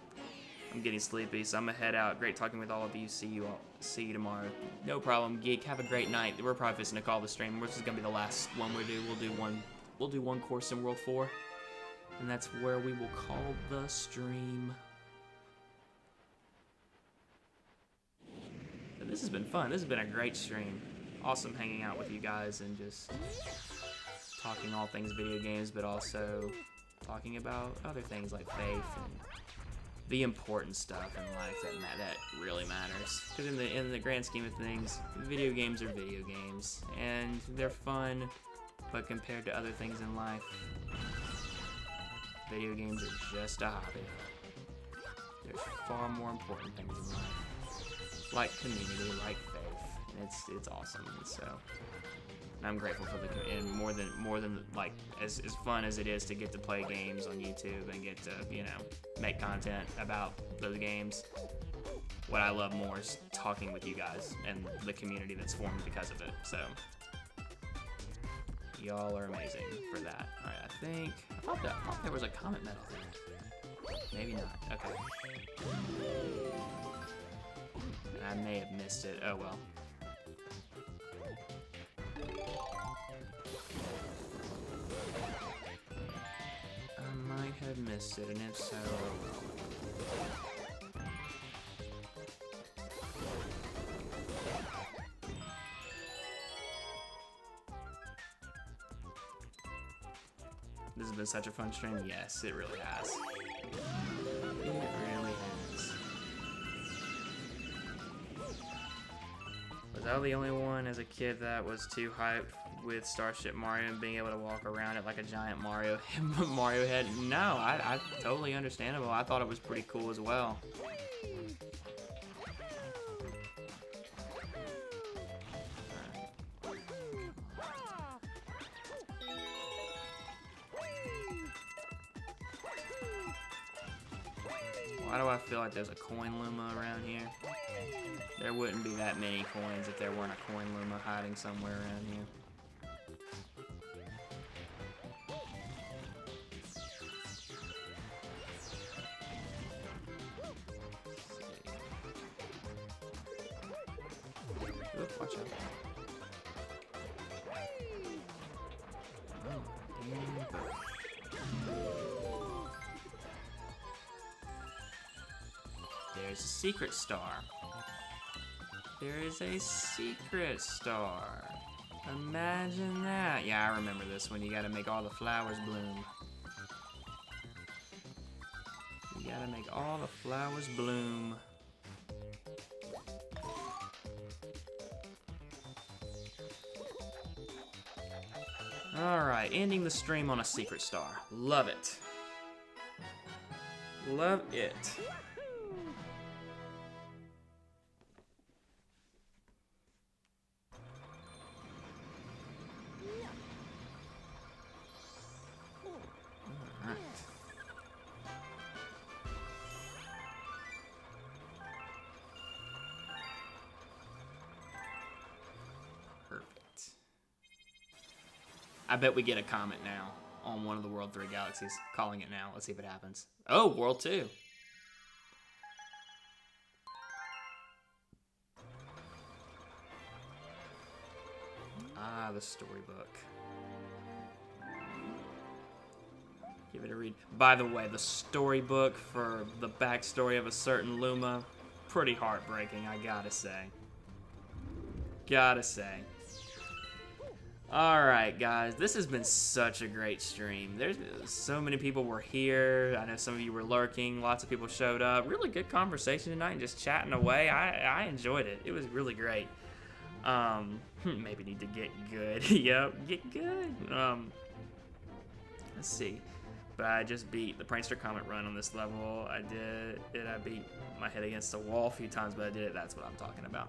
I'm getting sleepy, so I'm gonna head out. Great talking with all of you. See you tomorrow. No problem, Geek. Have a great night. We're probably fixing to call the stream. This is gonna be the last one we do. We'll do one course in World 4, and that's where we will call the stream. But this has been fun. This has been a great stream. Awesome hanging out with you guys and just talking all things video games, but also talking about other things like faith and the important stuff in life that really matters. Because in the grand scheme of things, video games are video games, and they're fun, but compared to other things in life, video games are just a hobby. There's far more important things in life, like community, like faith, and it's awesome. And so I'm grateful for and more than like as fun as it is to get to play games on YouTube and get to make content about those games. What I love more is talking with you guys and the community that's formed because of it. So y'all are amazing for that. All right, I thought there was a comment medal there. Maybe not. Okay. I may have missed it. Oh well. I might have missed it, and if so, this has been such a fun stream. Yes, it really has. It really has. Was I the only one as a kid that was too hyped with Starship Mario and being able to walk around it like a giant Mario head? No, I totally understandable. I thought it was pretty cool as well. Why do I feel like there's a coin Luma around here? There wouldn't be that many coins if there weren't a coin Luma hiding somewhere around here. Oop, watch out. Oh, damn. There's a secret star. There is a secret star. Imagine that. Yeah, I remember this one. You gotta make all the flowers bloom. You gotta make all the flowers bloom. Alright, ending the stream on a secret star. Love it. Love it. I bet we get a comment now on one of the World 3 galaxies. Calling it now. Let's see if it happens. Oh, World 2. Ah, the storybook. Give it a read. By the way, the storybook for the backstory of a certain Luma, pretty heartbreaking, I gotta say. Gotta say. Alright guys, this has been such a great stream. There's so many people were here. I know some of you were lurking. Lots of people showed up. Really good conversation tonight and just chatting away. I enjoyed it. It was really great. Maybe need to get good. Yep, get good. Let's see. But I just beat the Prankster Comet run on this level. I beat my head against the wall a few times, but I did it. That's what I'm talking about.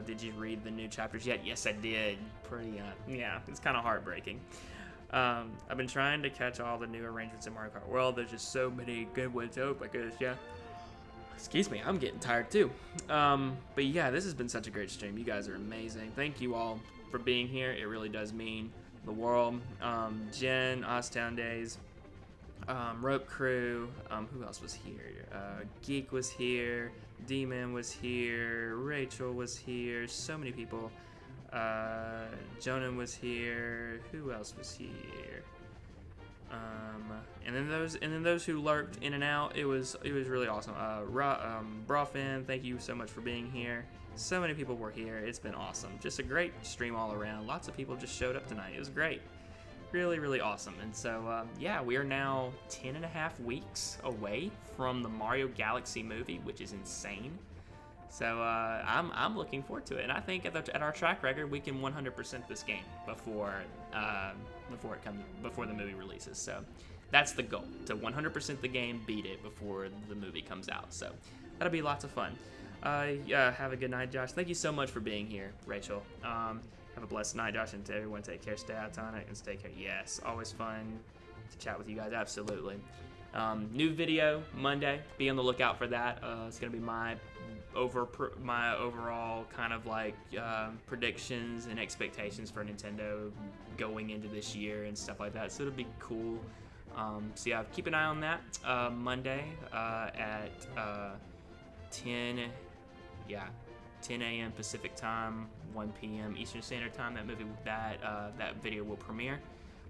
Did you read the new chapters yet? Yes, I did. Pretty, yeah, it's kind of heartbreaking. I've been trying to catch all the new arrangements in Mario Kart World. There's just so many good ones out, I guess, yeah. Excuse me, I'm getting tired too. But yeah, this has been such a great stream. You guys are amazing. Thank you all for being here. It really does mean the world. Jen, Oztown Days, Rope Crew, who else was here? Geek was here, D-Man was here, Rachel was here, so many people. Jonan was here, who else was here? And then those who lurked in and out, it was really awesome. Brofin, thank you so much for being here. So many people were here. It's been awesome. Just a great stream all around. Lots of people just showed up tonight. It was great. Really, really awesome. And so, yeah, we are now 10.5 weeks away from the Mario Galaxy movie, which is insane. So I'm looking forward to it, and I think at our track record, we can 100% this game before the movie releases. So that's the goal, to 100% the game, beat it before the movie comes out. So that'll be lots of fun. Yeah, have a good night, Josh. Thank you so much for being here, Rachel. Have a blessed night, Josh, and to everyone, take care, stay out on it, and stay care. Yes, always fun to chat with you guys, absolutely. New video Monday. Be on the lookout for that. It's gonna be my overall kind of like predictions and expectations for Nintendo going into this year and stuff like that. So it'll be cool. So yeah, keep an eye on that. Monday at 10 a.m. Pacific time, 1 p.m. Eastern Standard Time. That video will premiere.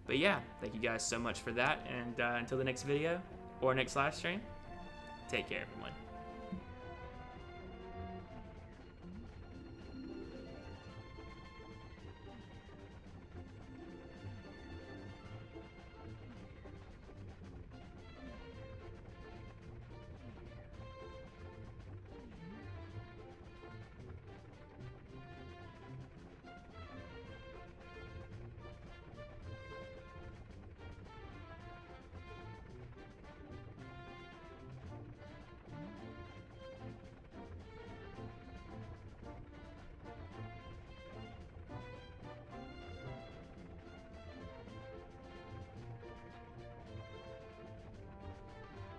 But yeah, thank you guys so much for that, and until the next video or next live stream, take care, everyone.